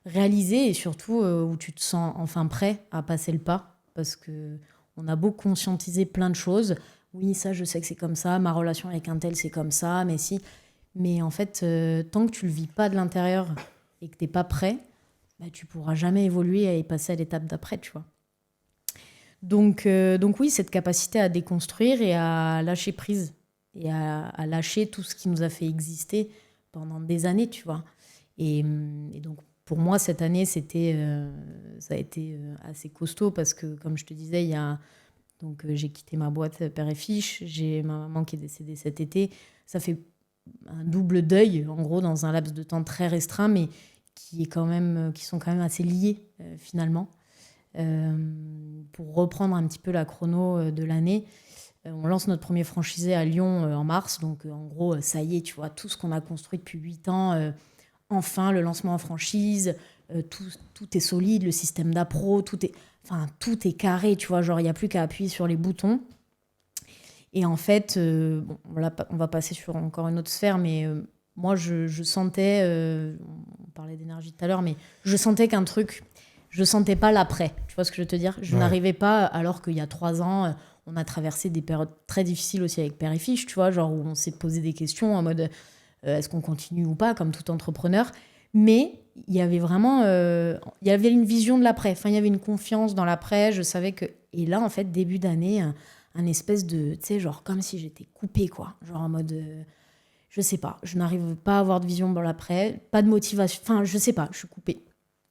réaliser et surtout où tu te sens enfin prêt à passer le pas parce que on a beau conscientiser plein de choses. Oui, ça, je sais que c'est comme ça. Ma relation avec un tel, c'est comme ça. Mais si. Mais en fait, tant que tu le vis pas de l'intérieur et que t'es pas prêt, tu pourras jamais évoluer et passer à l'étape d'après, tu vois. Donc oui, cette capacité à déconstruire et à lâcher prise et à lâcher tout ce qui nous a fait exister pendant des années, tu vois. Et donc, pour moi, cette année, ça a été assez costaud parce que, comme je te disais, j'ai quitté ma boîte Père et Fiche, j'ai ma maman qui est décédée cet été. Ça fait un double deuil, en gros, dans un laps de temps très restreint, mais qui sont quand même assez liés, finalement. Pour reprendre un petit peu la chrono de l'année, on lance notre premier franchisé à Lyon en mars. Donc, en gros, ça y est, tu vois, tout ce qu'on a construit depuis 8 ans, enfin, le lancement en franchise, tout est solide, le système d'appro, tout est carré, tu vois, genre, il n'y a plus qu'à appuyer sur les boutons. Et en fait, on va passer sur encore une autre sphère, mais moi, je sentais, on parlait d'énergie tout à l'heure, mais je sentais je sentais pas l'après, tu vois ce que je veux te dire? Je n'arrivais pas, alors qu'il y a 3 ans, on a traversé des périodes très difficiles aussi avec Père et Fiche, tu vois, genre où on s'est posé des questions en mode est-ce qu'on continue ou pas, comme tout entrepreneur. Mais il y avait vraiment il y avait une vision de l'après, enfin, il y avait une confiance dans l'après, je savais que... Et là, en fait, début d'année, un espèce de, tu sais, genre comme si j'étais coupée, quoi. Genre en mode, je sais pas, je n'arrive pas à avoir de vision dans l'après, pas de motivation, enfin, je sais pas, je suis coupée.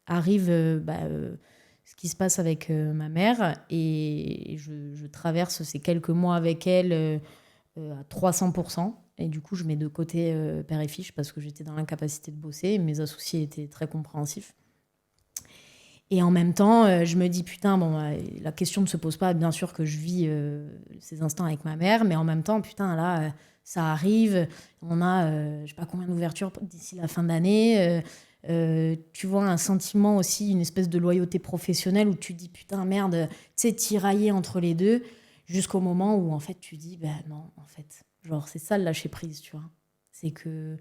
Arrive ce qui se passe avec ma mère et je traverse ces quelques mois avec elle à 300%. Et du coup, je mets de côté Père et Fiche parce que j'étais dans l'incapacité de bosser. Mes associés étaient très compréhensifs. Et en même temps, je me dis, putain, la question ne se pose pas. Bien sûr que je vis ces instants avec ma mère, mais en même temps, putain, là, ça arrive. On a, je sais pas combien d'ouvertures d'ici la fin d'année. Tu vois, un sentiment aussi, une espèce de loyauté professionnelle où tu te dis, putain, merde, tu sais, tiraillé entre les deux, jusqu'au moment où, en fait, tu dis, non, en fait, genre, c'est ça le lâcher prise, tu vois. C'est que,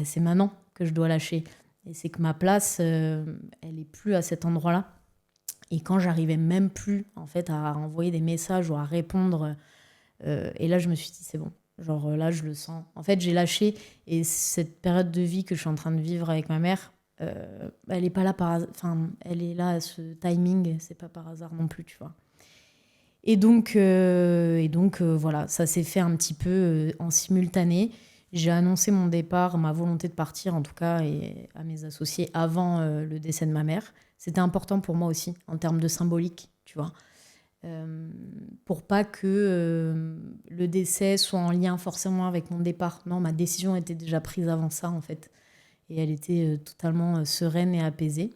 c'est maintenant que je dois lâcher. Et c'est que ma place, elle est plus à cet endroit-là. Et quand j'arrivais même plus, en fait, à envoyer des messages ou à répondre, et là, je me suis dit, c'est bon. Genre là, je le sens. En fait, j'ai lâché. Et cette période de vie que je suis en train de vivre avec ma mère, elle est pas là par hasard. Enfin, elle est là à ce timing. C'est pas par hasard non plus, tu vois. Et donc, voilà, ça s'est fait un petit peu en simultané. J'ai annoncé mon départ, ma volonté de partir en tout cas, et à mes associés avant le décès de ma mère. C'était important pour moi aussi, en termes de symbolique, tu vois. Pour pas que le décès soit en lien forcément avec mon départ. Non, ma décision était déjà prise avant ça, en fait. Et elle était totalement sereine et apaisée.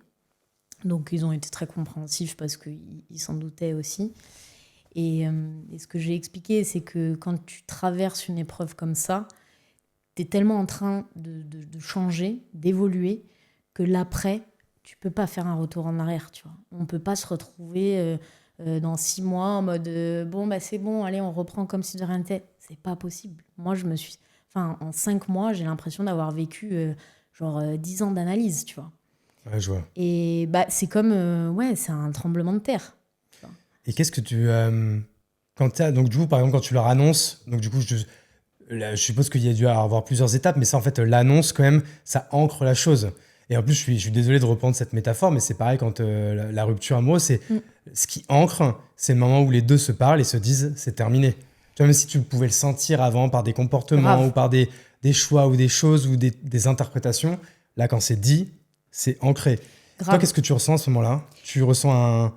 Donc, ils ont été très compréhensifs parce qu'ils s'en doutaient aussi. Et ce que j'ai expliqué, c'est que quand tu traverses une épreuve comme ça, tu es tellement en train de changer, d'évoluer, que l'après, tu peux pas faire un retour en arrière, tu vois. On peut pas se retrouver dans 6 mois en mode bon, bah c'est bon, allez, on reprend comme si de rien n'était. C'est pas possible. Moi, en 5 mois, j'ai l'impression d'avoir vécu 10 ans d'analyse, tu vois. Ouais, je vois. Et bah, c'est comme, c'est un tremblement de terre. Et qu'est-ce que tu... donc du coup, par exemple, quand tu leur annonces, donc du coup, je suppose qu'il y a dû avoir plusieurs étapes, mais ça, en fait, l'annonce, quand même, ça ancre la chose. Et en plus, je suis désolé de reprendre cette métaphore, mais c'est pareil quand la rupture amoureuse, c'est ce qui ancre, c'est le moment où les deux se parlent et se disent c'est terminé. Tu vois, même si tu pouvais le sentir avant par des comportements Grave. ou par des choix ou des choses ou des interprétations, là, quand c'est dit, c'est ancré. Grave. Toi, qu'est-ce que tu ressens à ce moment-là? Tu ressens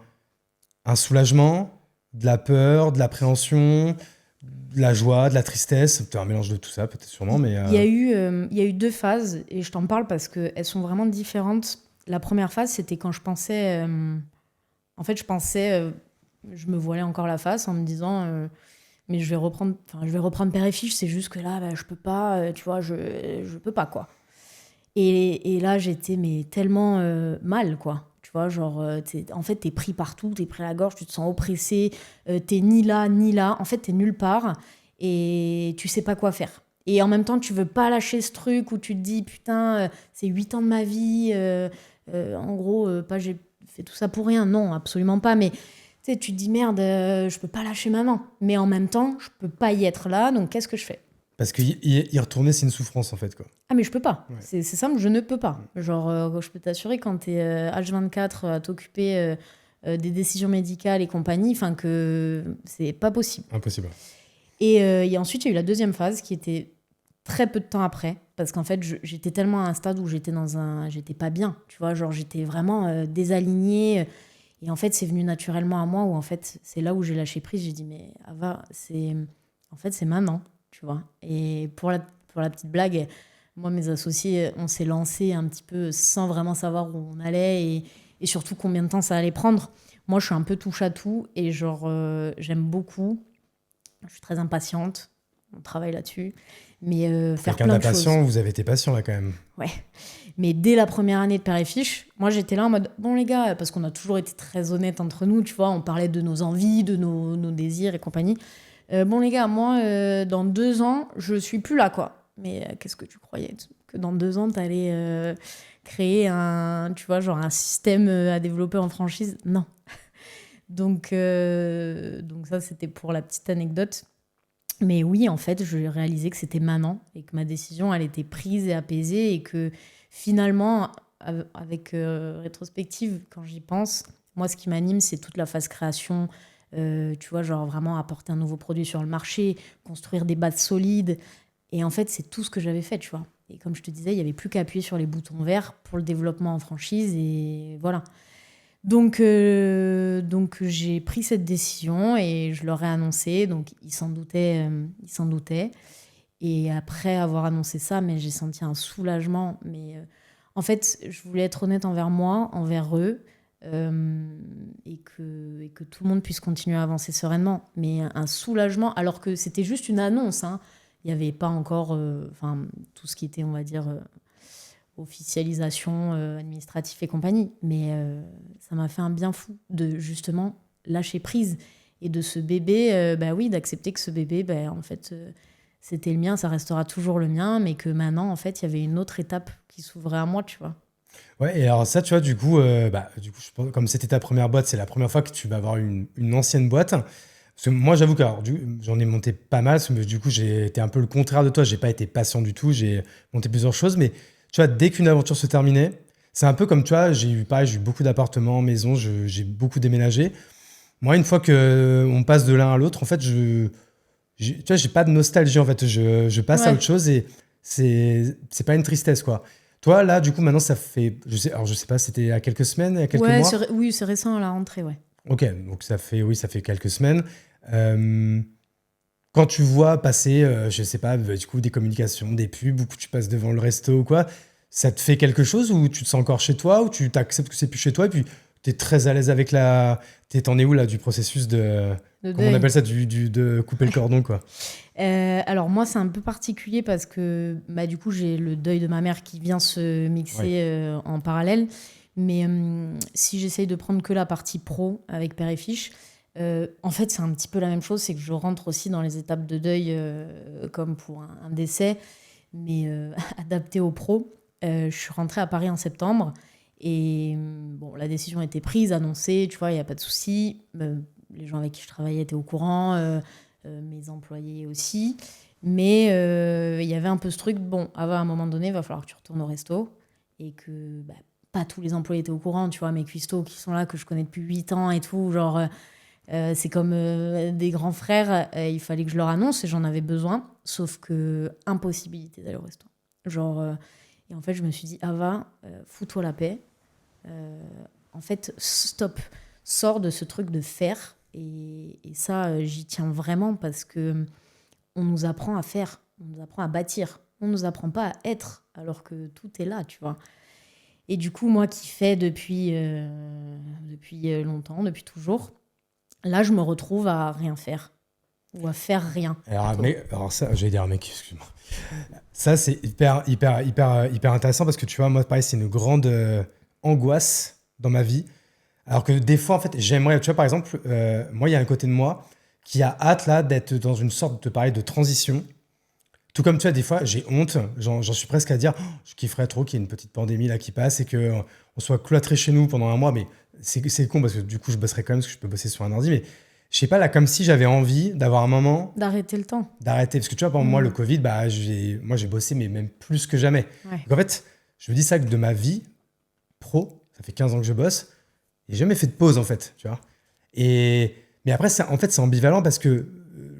un soulagement, de la peur, de l'appréhension, de la joie, de la tristesse, peut-être un mélange de tout ça, peut-être sûrement, mais... Il y a eu 2 phases, et je t'en parle parce qu'elles sont vraiment différentes. La première phase, c'était quand je pensais... je me voilais encore la face en me disant... mais je vais reprendre père et fiche, c'est juste que là, je peux pas, tu vois, je peux pas, quoi. Et là, j'étais mais tellement mal, quoi. Tu vois, en fait, t'es pris partout, t'es pris à la gorge, tu te sens oppressé, t'es ni là, ni là. En fait, t'es nulle part et tu sais pas quoi faire. Et en même temps, tu veux pas lâcher ce truc où tu te dis, putain, c'est 8 ans de ma vie. En gros, pas j'ai fait tout ça pour rien. Non, absolument pas. Mais tu sais, tu te dis, merde, je peux pas lâcher maman. Mais en même temps, je peux pas y être là, donc qu'est-ce que je fais ? Parce y retourner, c'est une souffrance, en fait, quoi. Ah, mais je peux pas. Ouais. C'est simple, je ne peux pas. Je peux t'assurer, quand t'es H24 à t'occuper des décisions médicales et compagnie, que c'est pas possible. Impossible. Et ensuite, il y a eu la deuxième phase qui était très peu de temps après, parce qu'en fait, j'étais tellement à un stade où j'étais pas bien, tu vois, j'étais vraiment désalignée. Et en fait, c'est venu naturellement à moi, où en fait, c'est là où j'ai lâché prise. J'ai dit, mais Ava, c'est maintenant, tu vois. Et pour la petite blague, moi, mes associés, on s'est lancés un petit peu sans vraiment savoir où on allait et surtout combien de temps ça allait prendre. Moi, je suis un peu touche à tout et j'aime beaucoup. Je suis très impatiente. On travaille là-dessus. Mais faire plein de choses. Patient, vous avez été patient là quand même. Ouais. Mais dès la première année de Père et Fiche, moi, j'étais là en mode, bon les gars, parce qu'on a toujours été très honnêtes entre nous, tu vois, on parlait de nos envies, de nos désirs et compagnie. Bon les gars, moi, dans 2 ans, je suis plus là, quoi. Mais qu'est-ce que tu croyais ? Que dans 2 ans, t'allais créer un système à développer en franchise ? Non. Donc ça, c'était pour la petite anecdote. Mais oui, en fait, je réalisais que c'était maintenant et que ma décision, elle était prise et apaisée et que finalement, avec rétrospective, quand j'y pense, moi, ce qui m'anime, c'est toute la phase création, tu vois, vraiment apporter un nouveau produit sur le marché, construire des bases solides. Et en fait, c'est tout ce que j'avais fait, tu vois. Et comme je te disais, il n'y avait plus qu'à appuyer sur les boutons verts pour le développement en franchise et voilà. Donc j'ai pris cette décision et je leur ai annoncé. Donc ils s'en doutaient. Et après avoir annoncé ça, mais j'ai senti un soulagement. Mais en fait, je voulais être honnête envers moi, envers eux, et que tout le monde puisse continuer à avancer sereinement. Mais un soulagement, alors que c'était juste une annonce. Hein. Il n'y avait pas encore tout ce qui était, on va dire, officialisation administrative et compagnie. Mais ça m'a fait un bien fou de justement lâcher prise. Et de ce bébé, d'accepter que ce bébé, en fait, c'était le mien, ça restera toujours le mien, mais que maintenant, en fait, il y avait une autre étape qui s'ouvrait à moi, tu vois. Ouais, et alors ça, tu vois, du coup, je pense, comme c'était ta première boîte, c'est la première fois que tu vas avoir une ancienne boîte. Parce que moi, j'avoue que j'en ai monté pas mal, parce que du coup, j'ai été un peu le contraire de toi. J'ai pas été patient du tout. J'ai monté plusieurs choses, mais tu vois, dès qu'une aventure se terminait, c'est un peu comme toi. J'ai eu beaucoup d'appartements, maisons, j'ai beaucoup déménagé. Moi, une fois que on passe de l'un à l'autre, en fait, tu vois, j'ai pas de nostalgie. En fait, je passe à Ouais. autre chose et c'est pas une tristesse, quoi. Toi, là, du coup, maintenant, ça fait, je sais pas, c'était il y a quelques semaines, il y a quelques Ouais, mois. oui, c'est récent à la rentrée, ouais. Ok, donc oui, ça fait quelques semaines. Euh, Quand tu vois passer, je sais pas, du coup, des communications, des pubs, ou que tu passes devant le resto ou quoi, ça te fait quelque chose ou tu te sens encore chez toi ou tu t'acceptes que c'est plus chez toi et puis tu es très à l'aise avec la. T'en es où là du processus de. De Comment on deuil. appelle ça, de couper le cordon, quoi. Alors moi, c'est un peu particulier parce que bah, du coup, j'ai le deuil de ma mère qui vient se Ouais. mixer en parallèle. Mais si j'essaye de prendre que la partie pro avec père et fiche, en fait, c'est un petit peu la même chose. C'est que je rentre aussi dans les étapes de deuil comme pour un décès, mais adapté au pro. Je suis rentrée à Paris en septembre et bon, la décision a été prise, annoncée, tu vois, il n'y a pas de souci. Les gens avec qui je travaillais étaient au courant. Mes employés aussi. Mais il y avait un peu ce truc, bon, à un moment donné, il va falloir que tu retournes au resto. Et que bah, pas tous les employés étaient au courant, tu vois, mes cuistots qui sont là, que je connais depuis 8 ans et tout, genre, c'est comme des grands frères, il fallait que je leur annonce et j'en avais besoin. Sauf que, impossibilité d'aller au resto. Genre, et en fait, je me suis dit, Ava, fous-toi la paix. Euh, En fait, stop, sors de ce truc de faire. Et ça, j'y tiens vraiment parce que on nous apprend à faire, on nous apprend à bâtir, on nous apprend pas à être alors que tout est là, tu vois. Et du coup, moi qui fais depuis longtemps, depuis toujours, là, je me retrouve à rien faire ou à faire rien Alors, plutôt. alors ça, j'allais dire, mec, excuse-moi. Ça, c'est hyper intéressant parce que tu vois, moi, pareil, c'est une grande angoisse dans ma vie. Alors que des fois, en fait, j'aimerais, tu vois, par exemple, moi, il y a un côté de moi qui a hâte, là, d'être dans une sorte de, pareil, de transition. Tout comme, tu vois, des fois, j'ai honte, j'en suis presque à dire, oh, je kifferais trop qu'il y ait une petite pandémie, là, qui passe et qu'on on soit cloîtré chez nous pendant un mois, mais c'est con parce que du coup, je bosserai quand même parce que je peux bosser sur un ordi, mais je sais pas, là, comme si j'avais envie d'avoir un moment D'arrêter le temps. d'arrêter. Parce que tu vois, pour moi, le Mmh. Covid, bah, moi, j'ai bossé, mais même plus que jamais. Ouais. Donc, en fait, je me dis ça que de ma vie pro, ça fait 15 ans que je bosse, et j'ai jamais fait de pause, en fait, tu vois. Mais après, en fait, c'est ambivalent parce que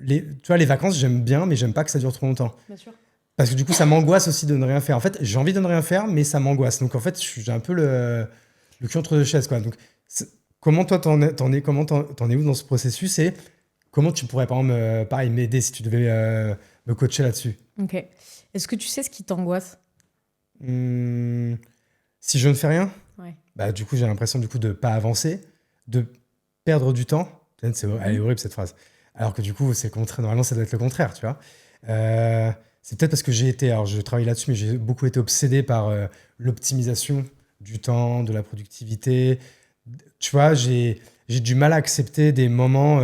tu vois, les vacances, j'aime bien, mais j'aime pas que ça dure trop longtemps. Bien sûr. Parce que du coup, ça m'angoisse aussi de ne rien faire. En fait, j'ai envie de ne rien faire, mais ça m'angoisse. Donc, en fait, j'ai un peu le cul entre deux chaises, quoi. Donc, comment toi, t'en es où dans ce processus et comment tu pourrais, par exemple, pareil, m'aider si tu devais me coacher là-dessus? Ok. Est-ce que tu sais ce qui t'angoisse? Hmm, si je ne fais rien, Ouais. bah, du coup, j'ai l'impression du coup de pas avancer, de perdre du temps. Elle est Mhm. horrible cette phrase. Alors que du coup, c'est le contraire. Normalement, ça doit être le contraire, tu vois. Euh, c'est peut-être parce que alors je travaille là-dessus, mais j'ai beaucoup été obsédé par l'optimisation du temps, de la productivité. Tu vois, j'ai du mal à accepter des moments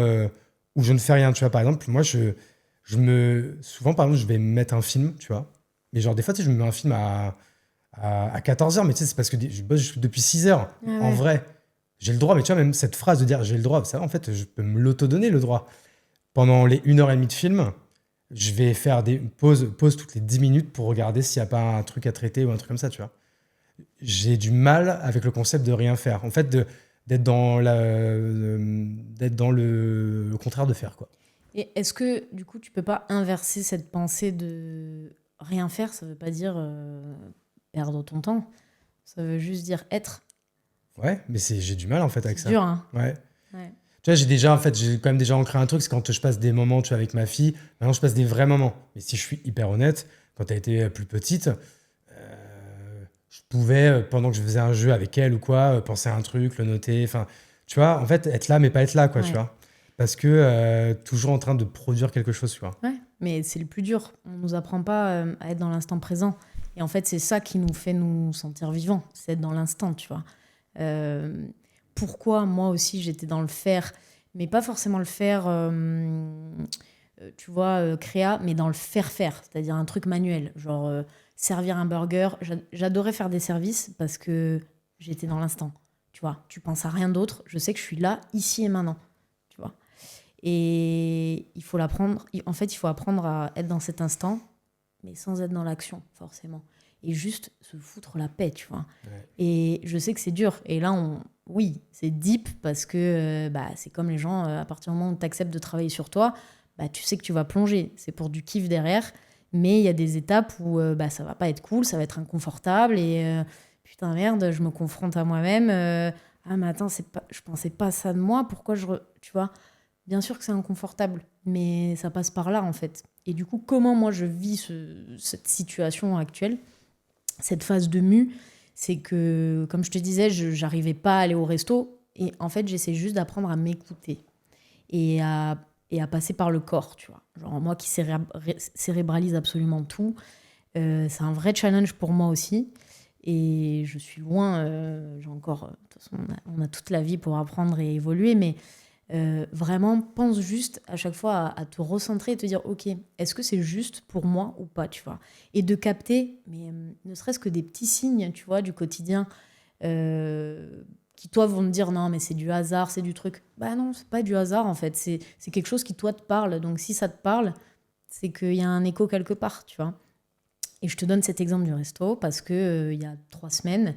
où je ne fais rien. Tu vois, par exemple, moi, souvent, par exemple, je vais me mettre un film, tu vois. Mais genre, des fois, tu sais, je me mets un film à 14 heures, mais tu sais, c'est parce que je bosse depuis 6 heures. Ah En ouais. vrai, j'ai le droit, mais tu vois, même cette phrase de dire j'ai le droit, ça, en fait, je peux me l'auto-donner le droit. Pendant les 1h30 de film, je vais faire des pauses toutes les 10 minutes pour regarder s'il n'y a pas un truc à traiter ou un truc comme ça, tu vois. J'ai du mal avec le concept de rien faire. En fait, d'être dans le contraire de faire, quoi. Et est-ce que du coup tu peux pas inverser cette pensée de rien faire? Ça veut pas dire perdre ton temps. Ça veut juste dire être. Ouais, mais j'ai du mal, en fait, avec C'est ça. dur, hein? Ouais. Ouais. Tu vois, j'ai quand même déjà ancré un truc, c'est quand je passe des moments, tu vois, avec ma fille, maintenant je passe des vrais moments. Mais si je suis hyper honnête, quand elle était plus petite, je pouvais, pendant que je faisais un jeu avec elle ou quoi, penser à un truc, le noter, enfin, tu vois, en fait, être là, mais pas être là, quoi, tu Ouais. vois. Parce que toujours en train de produire quelque chose, tu vois. Ouais. Mais c'est le plus dur. On nous apprend pas à être dans l'instant présent. Et en fait, c'est ça qui nous fait nous sentir vivants. C'est être dans l'instant, tu vois. Euh, Pourquoi moi aussi j'étais dans le faire, mais pas forcément le faire, tu vois, créa, mais dans le faire faire, c'est-à-dire un truc manuel. Genre, servir un burger. J'adorais faire des services parce que j'étais dans l'instant. Tu vois, tu penses à rien d'autre. Je sais que je suis là, ici et maintenant. Tu vois. Et il faut l'apprendre. En fait, il faut apprendre à être dans cet instant, mais sans être dans l'action, forcément. Et juste se foutre la paix, tu vois. Ouais. Et je sais que c'est dur. Et là, oui, c'est deep parce que c'est comme les gens, à partir du moment où tu acceptes de travailler sur toi, tu sais que tu vas plonger. C'est pour du kiff derrière. Mais il y a des étapes où ça va pas être cool, ça va être inconfortable. Et putain, merde, je me confronte à moi-même. Ah, mais attends, je pensais pas ça de moi. Pourquoi tu vois, bien sûr que c'est inconfortable, mais ça passe par là, en fait. Et du coup, comment moi je vis cette situation actuelle, cette phase de mue, c'est que, comme je te disais, j'arrivais pas à aller au resto. Et en fait, j'essaie juste d'apprendre à m'écouter et à passer par le corps, tu vois. Genre, moi qui cérébralise absolument tout, c'est un vrai challenge pour moi aussi. Et je suis loin, j'ai encore... De toute façon, on a toute la vie pour apprendre et évoluer, mais vraiment, pense juste à chaque fois à te recentrer et te dire, ok, est-ce que c'est juste pour moi ou pas, tu vois. Et de capter, mais ne serait-ce que des petits signes, tu vois, du quotidien, qui, toi, vont te dire, non, mais c'est du hasard, c'est du truc. Bah non, c'est pas du hasard, en fait. C'est quelque chose qui, toi, te parle. Donc, si ça te parle, c'est qu'il y a un écho quelque part, tu vois. Et je te donne cet exemple du resto parce que il y a 3 semaines,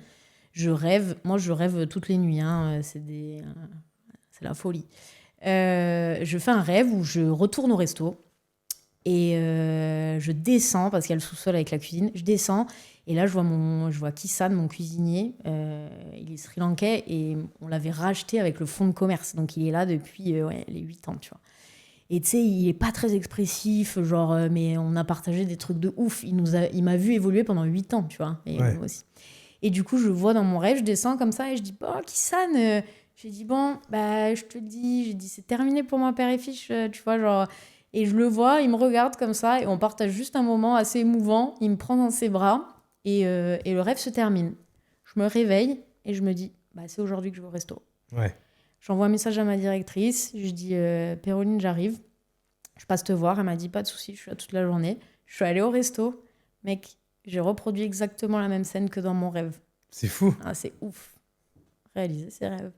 je rêve toutes les nuits, hein, c'est la folie. Je fais un rêve où je retourne au resto et je descends parce qu'il y a le sous-sol avec la cuisine. Je descends et là je vois Kissan, mon cuisinier. Il est sri-lankais et on l'avait racheté avec le fonds de commerce. Donc il est là depuis les 8 ans, tu vois. Et tu sais, il est pas très expressif, genre, mais on a partagé des trucs de ouf. Il m'a vu évoluer pendant 8 ans, tu vois. Et moi aussi. Et du coup, je le vois dans mon rêve, je descends comme ça et je dis, oh, Kissan, j'ai dit, bon, je te le dis, j'ai dit, c'est terminé pour moi, père et fils, tu vois, genre. Et je le vois, il me regarde comme ça et on partage juste un moment assez émouvant. Il me prend dans ses bras et le rêve se termine. Je me réveille et je me dis, c'est aujourd'hui que je vais au resto. Ouais. J'envoie un message à ma directrice, je dis, Péroline, j'arrive, je passe te voir. Elle m'a dit, pas de souci, je suis là toute la journée. Je suis allée au resto, mec, j'ai reproduit exactement la même scène que dans mon rêve. C'est fou. Ah, c'est ouf. Réaliser ses rêves.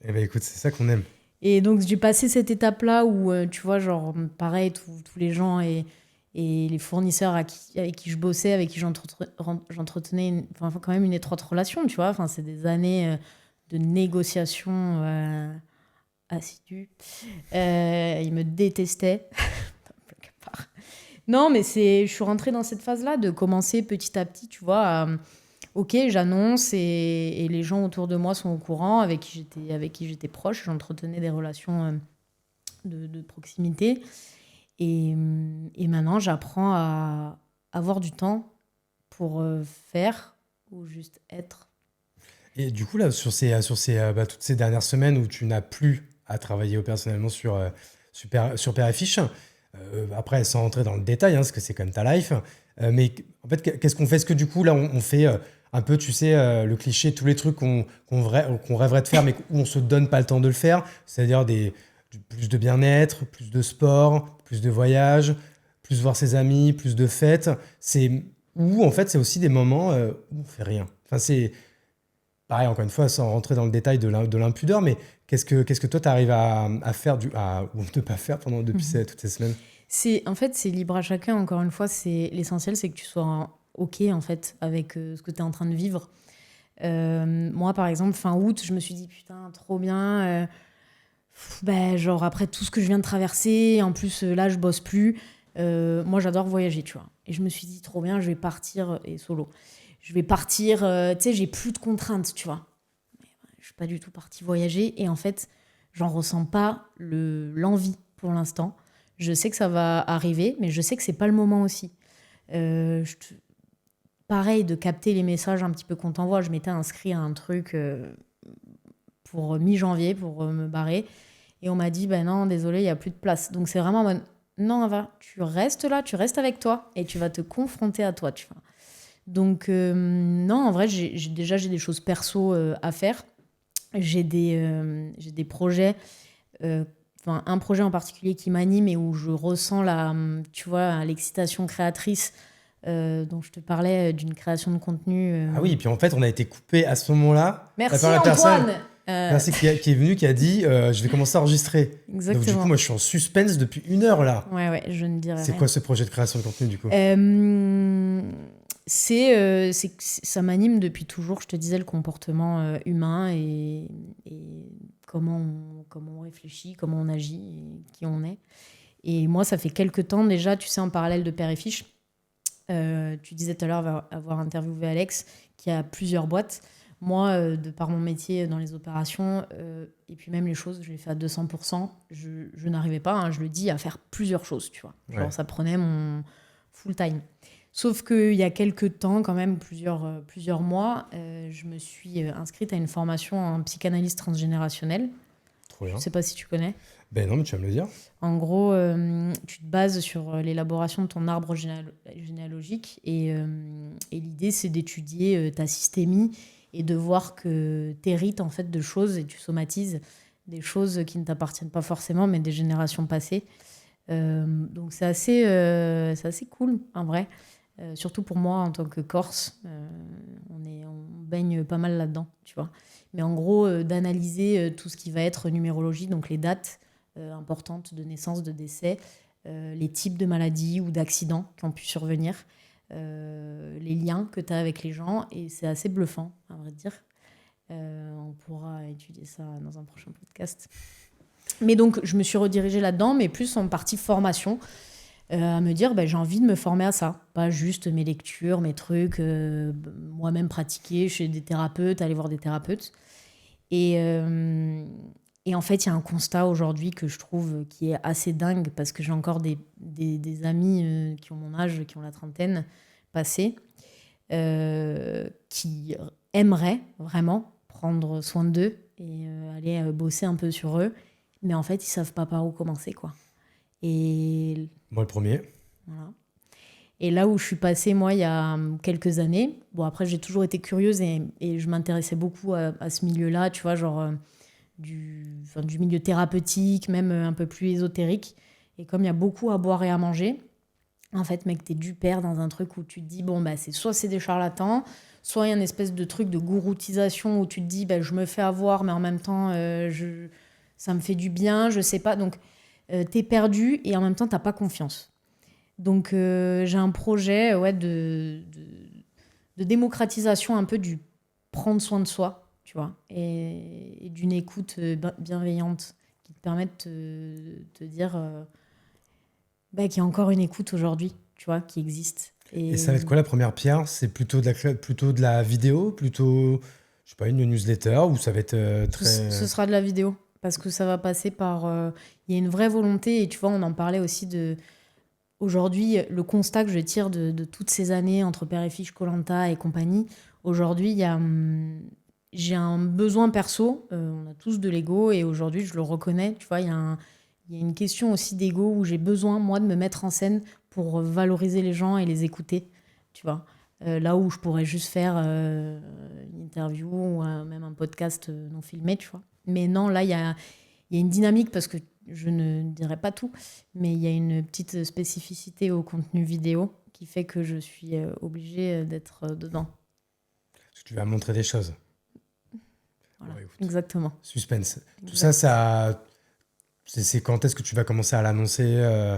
Eh ben écoute, c'est ça qu'on aime. Et donc, j'ai passé cette étape-là où, tu vois, genre, pareil, tous les gens et les fournisseurs avec qui je bossais, avec qui j'entretenais quand même une étroite relation, tu vois. Enfin, c'est des années de négociations assidue. Il me détestait. Non, mais je suis rentrée dans cette phase-là de commencer petit à petit, tu vois, ok, j'annonce et les gens autour de moi sont au courant, avec qui j'étais proche, j'entretenais des relations de proximité. Et maintenant, j'apprends à avoir du temps pour faire ou juste être. Et du coup, là, sur toutes ces dernières semaines où tu n'as plus à travailler personnellement sur Père et Fiche, après, sans rentrer dans le détail, hein, parce que c'est quand même ta life, mais en fait, qu'est-ce qu'on fait? Est-ce que du coup, là, on fait un peu, tu sais, le cliché, tous les trucs qu'on rêverait de faire, mais où on se donne pas le temps de le faire, c'est-à-dire plus de bien-être, plus de sport, plus de voyages, plus voir ses amis, plus de fêtes. En fait, c'est aussi des moments où on fait rien. Enfin, c'est pareil, encore une fois, sans rentrer dans le détail de l'impudeur, mais qu'est-ce que toi, tu arrives à faire ou ne pas faire depuis toutes ces semaines? En fait, c'est libre à chacun. Encore une fois, l'essentiel, c'est que tu sois OK, en fait, avec ce que tu es en train de vivre. Moi, par exemple, fin août, je me suis dit, putain, trop bien. Genre, après tout ce que je viens de traverser, en plus, là, je bosse plus. Moi, j'adore voyager, tu vois. Et je me suis dit, trop bien, je vais partir, et solo. Je vais partir, tu sais, j'ai plus de contraintes, tu vois. Je suis pas du tout partie voyager. Et en fait, j'en ressens pas l'envie pour l'instant. Je sais que ça va arriver, mais je sais que c'est pas le moment aussi. Pareil, de capter les messages un petit peu qu'on t'envoie. Je m'étais inscrit à un truc pour mi-janvier, pour me barrer. Et on m'a dit, non, désolé, il n'y a plus de place. Donc c'est vraiment, non, Ava, tu restes là, tu restes avec toi et tu vas te confronter à toi, tu vois. Donc, non, en vrai, j'ai des choses perso à faire. J'ai des projets, un projet en particulier qui m'anime et où je ressens tu vois, l'excitation créatrice dont je te parlais, d'une création de contenu. Ah oui, et puis en fait, on a été coupé à ce moment-là. Merci par la personne- Antoine. Merci, qui est venu, qui a dit je vais commencer à enregistrer. Exactement. Donc du coup, moi, je suis en suspense depuis 1 heure là. Ouais, je ne dirais C'est rien. quoi ce projet de création de contenu du coup? Ça m'anime depuis toujours, je te disais, le comportement humain et comment on réfléchit, comment on agit, et qui on est. Et moi, ça fait quelques temps déjà, tu sais, en parallèle de Père et Fiche, tu disais tout à l'heure avoir interviewé Alex, qui a plusieurs boîtes. Moi, de par mon métier dans les opérations, et puis même les choses, je l'ai fait à 200%, je n'arrivais pas, hein, je le dis, à faire plusieurs choses, tu vois. Genre, ça prenait mon full time. Sauf qu'il y a quelques temps, quand même, plusieurs mois, je me suis inscrite à une formation en psychanalyse transgénérationnelle. Trop bien. Je ne sais pas si tu connais. Ben non, mais tu vas me le dire. En gros, tu te bases sur l'élaboration de ton arbre généalogique et l'idée, c'est d'étudier ta systémie et de voir que tu hérites en fait de choses et tu somatises des choses qui ne t'appartiennent pas forcément, mais des générations passées. Donc c'est assez cool, en vrai. Surtout pour moi, en tant que Corse, on baigne pas mal là-dedans, tu vois. Mais en gros, d'analyser tout ce qui va être numérologie, donc les dates importantes de naissance, de décès, les types de maladies ou d'accidents qui ont pu survenir, les liens que tu as avec les gens, et c'est assez bluffant, à vrai dire. On pourra étudier ça dans un prochain podcast. Mais donc, je me suis redirigée là-dedans, mais plus en partie formation, à me dire, j'ai envie de me former à ça. Pas juste mes lectures, mes trucs, moi-même pratiquer chez des thérapeutes, aller voir des thérapeutes. Et en fait, il y a un constat aujourd'hui que je trouve qui est assez dingue, parce que j'ai encore des amis qui ont mon âge, qui ont la trentaine passée, qui aimeraient vraiment prendre soin d'eux et aller bosser un peu sur eux. Mais en fait, ils savent pas par où commencer, quoi. Et moi, le premier. Voilà. Et là où je suis passée, moi, il y a quelques années, bon, après, j'ai toujours été curieuse et je m'intéressais beaucoup à ce milieu-là, tu vois, genre du milieu thérapeutique, même un peu plus ésotérique. Et comme il y a beaucoup à boire et à manger, en fait, mec, t'es du père dans un truc où tu te dis, soit c'est des charlatans, soit il y a une espèce de truc de gouroutisation où tu te dis, je me fais avoir, mais en même temps, ça me fait du bien, je sais pas. Donc, t'es perdu et en même temps, t'as pas confiance. Donc, j'ai un projet de démocratisation un peu du prendre soin de soi, tu vois, et d'une écoute bienveillante qui te permette de te dire qu'il y a encore une écoute aujourd'hui, tu vois, qui existe. Et ça va être quoi la première pierre? C'est plutôt de la vidéo, plutôt, je sais pas, une newsletter, ou ça va être très... Ce sera de la vidéo, parce que ça va passer par... Il y a une vraie volonté, et tu vois, on en parlait aussi de... Aujourd'hui, le constat que je tire de toutes ces années entre Père et Fiche, Koh-Lanta et compagnie, aujourd'hui, j'ai un besoin perso, on a tous de l'ego, et aujourd'hui, je le reconnais, tu vois, il y a une question aussi d'ego où j'ai besoin, moi, de me mettre en scène pour valoriser les gens et les écouter, tu vois. Là où je pourrais juste faire une interview ou même un podcast non filmé, tu vois. Mais non, là, il y a une dynamique, parce que je ne dirai pas tout, mais il y a une petite spécificité au contenu vidéo qui fait que je suis obligée d'être dedans. Parce que tu vas montrer des choses. Voilà, Ouais, écoute. exactement. Suspense. Tout ça, c'est quand est-ce que tu vas commencer à l'annoncer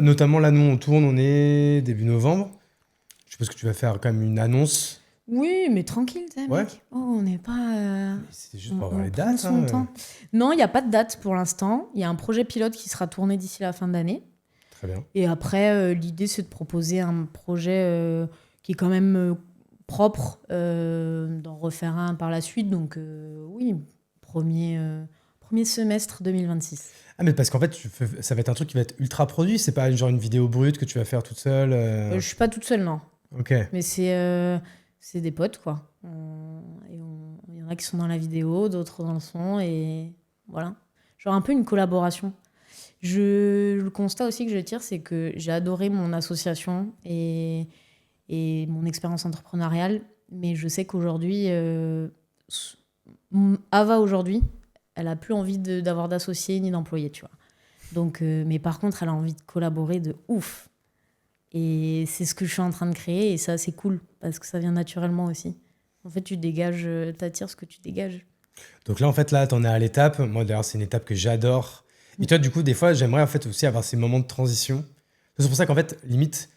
Notamment là, nous, on tourne, on est début novembre. Je suppose que tu vas faire quand même une annonce. Oui, mais tranquille, mec. Ouais. Oh, on n'est pas... C'est juste pour avoir les dates. Non, il n'y a pas de date pour l'instant. Il y a un projet pilote qui sera tourné d'ici la fin d'année. Très bien. Et après, l'idée, c'est de proposer un projet qui est quand même propre, d'en refaire un par la suite. Donc oui, premier semestre 2026. Ah, mais parce qu'en fait, ça va être un truc qui va être ultra produit. C'est pas genre une vidéo brute que tu vas faire toute seule. Je suis pas toute seule, non. Ok. Mais c'est des potes, quoi. Il y en a qui sont dans la vidéo, d'autres dans le son, et voilà. Genre un peu une collaboration. Le constat aussi que je tire, c'est que j'ai adoré mon association et mon expérience entrepreneuriale, mais je sais qu'aujourd'hui, Ava aujourd'hui, elle a plus envie d'avoir d'associés ni d'employés, tu vois. Donc, mais par contre, elle a envie de collaborer de ouf. Et c'est ce que je suis en train de créer. Et ça, c'est cool parce que ça vient naturellement aussi. En fait, tu dégages, t'attires ce que tu dégages. Donc là, en fait, là, t'en es à l'étape. Moi, d'ailleurs, c'est une étape que j'adore. Et toi, du coup, des fois, j'aimerais en fait aussi avoir ces moments de transition. C'est pour ça qu'en fait, limite,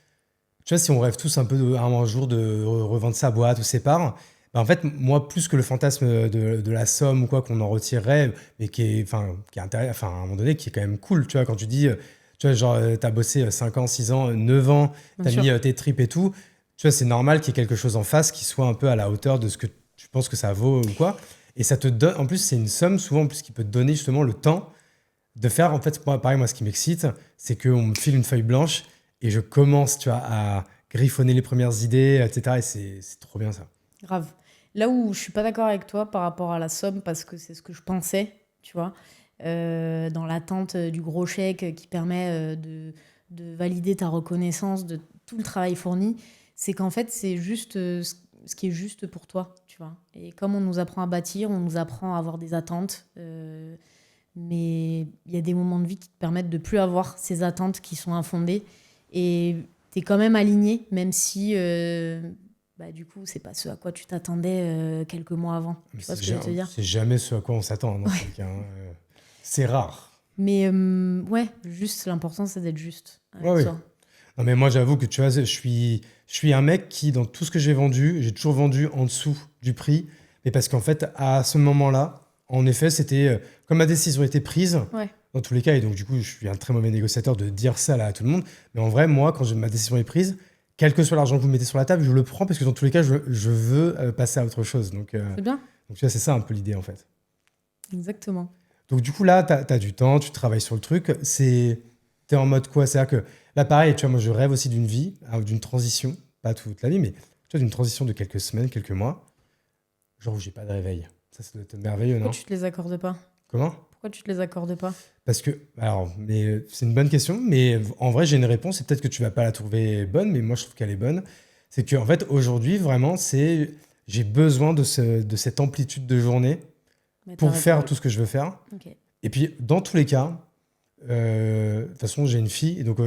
tu vois, si on rêve tous un peu un jour de revendre sa boîte ou ses parts, bah, en fait, moi, plus que le fantasme de la somme ou quoi qu'on en retirerait, mais qui est à un moment donné, qui est quand même cool, tu vois, quand tu dis, tu vois, genre, t'as bossé 5 ans, 6 ans, 9 ans, Bien t'as sûr. mis tes tripes et tout, tu vois, c'est normal qu'il y ait quelque chose en face qui soit un peu à la hauteur de ce que tu penses que ça vaut ou quoi. Et ça te donne, en plus, c'est une somme souvent en plus qui peut te donner justement le temps de faire, en fait, pareil, moi, ce qui m'excite, c'est qu'on me file une feuille blanche et je commence, tu vois, à griffonner les premières idées, etc. Et c'est trop bien, ça. Grave. Là où je suis pas d'accord avec toi par rapport à la somme, parce que c'est ce que je pensais, tu vois, dans l'attente du gros chèque qui permet de valider ta reconnaissance de tout le travail fourni, c'est qu'en fait, c'est juste ce qui est juste pour toi, tu vois. Et comme on nous apprend à bâtir, on nous apprend à avoir des attentes, mais il y a des moments de vie qui te permettent de plus avoir ces attentes qui sont infondées. Et tu es quand même aligné, même si du coup, c'est pas ce à quoi tu t'attendais quelques mois avant. Tu vois ce que je veux te dire? C'est jamais ce à quoi on s'attend dans tous les cas, hein. C'est rare. Mais ouais, juste l'important, c'est d'être juste avec Ouais, oui. soi. Non, mais moi, j'avoue que tu vois, je suis un mec qui, dans tout ce que j'ai vendu, j'ai toujours vendu en dessous du prix. Mais parce qu'en fait, à ce moment-là, en effet, c'était comme ma décision était prise, Ouais. dans tous les cas, et donc du coup, je suis un très mauvais négociateur de dire ça là à tout le monde. Mais en vrai, moi, quand ma décision est prise, quel que soit l'argent que vous mettez sur la table, je le prends parce que dans tous les cas, je veux passer à autre chose. Donc C'est bien. tu vois, c'est ça un peu l'idée en fait. Exactement. Donc du coup, là, tu as du temps, tu travailles sur le truc. T'es en mode quoi? C'est-à-dire que là, pareil, tu vois, moi, je rêve aussi d'une vie, d'une transition, pas toute la vie, mais tu vois, d'une transition de quelques semaines, quelques mois, genre où j'ai pas de réveil. Ça doit être merveilleux, non? Pourquoi tu te les accordes pas? Comment? Pourquoi tu te les accordes pas? Parce que, alors, mais c'est une bonne question, mais en vrai, j'ai une réponse, et peut-être que tu vas pas la trouver bonne, mais moi, je trouve qu'elle est bonne. C'est qu'en fait, aujourd'hui, vraiment, j'ai besoin de cette amplitude de journée Mais t'as pour raison. faire tout ce que je veux faire. Ok. Et puis, dans tous les cas, de toute façon, j'ai une fille, et donc,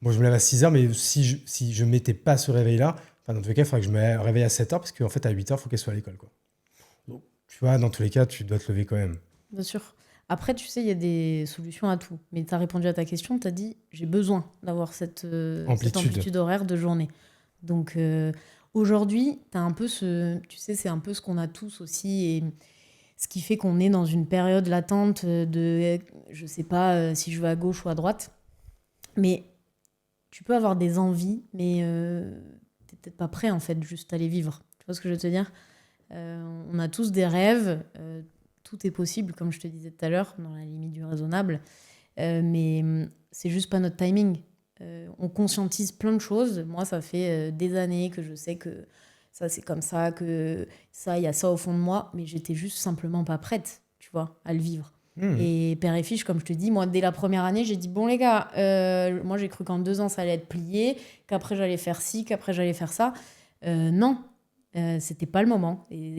moi, je me lève à 6 heures, mais si je mettais pas ce réveil-là, enfin, dans tous les cas, il faudrait que je me réveille à 7 heures, parce qu'en fait, à 8 heures, il faut qu'elle soit à l'école, quoi. Donc, tu vois, dans tous les cas, tu dois te lever quand même. Bien sûr. Après, tu sais, il y a des solutions à tout. Mais tu as répondu à ta question, tu as dit j'ai besoin d'avoir cette amplitude horaire de journée. Donc aujourd'hui, tu as un peu tu sais, c'est un peu ce qu'on a tous aussi. Et ce qui fait qu'on est dans une période latente de je sais pas si je vais à gauche ou à droite. Mais tu peux avoir des envies, mais tu n'es peut-être pas prêt en fait juste à les vivre. Tu vois ce que je veux te dire? On a tous des rêves. Tout est possible, comme je te disais tout à l'heure, dans la limite du raisonnable. Mais c'est juste pas notre timing. On conscientise plein de choses. Moi, ça fait des années que je sais que ça, c'est comme ça, que ça, il y a ça au fond de moi. Mais j'étais juste simplement pas prête, tu vois, à le vivre. Et père et fiche, comme je te dis, moi, dès la première année, j'ai dit, bon les gars, moi, j'ai cru qu'en 2 ans, ça allait être plié, qu'après, j'allais faire ci, qu'après, j'allais faire ça. Non, c'était pas le moment. Et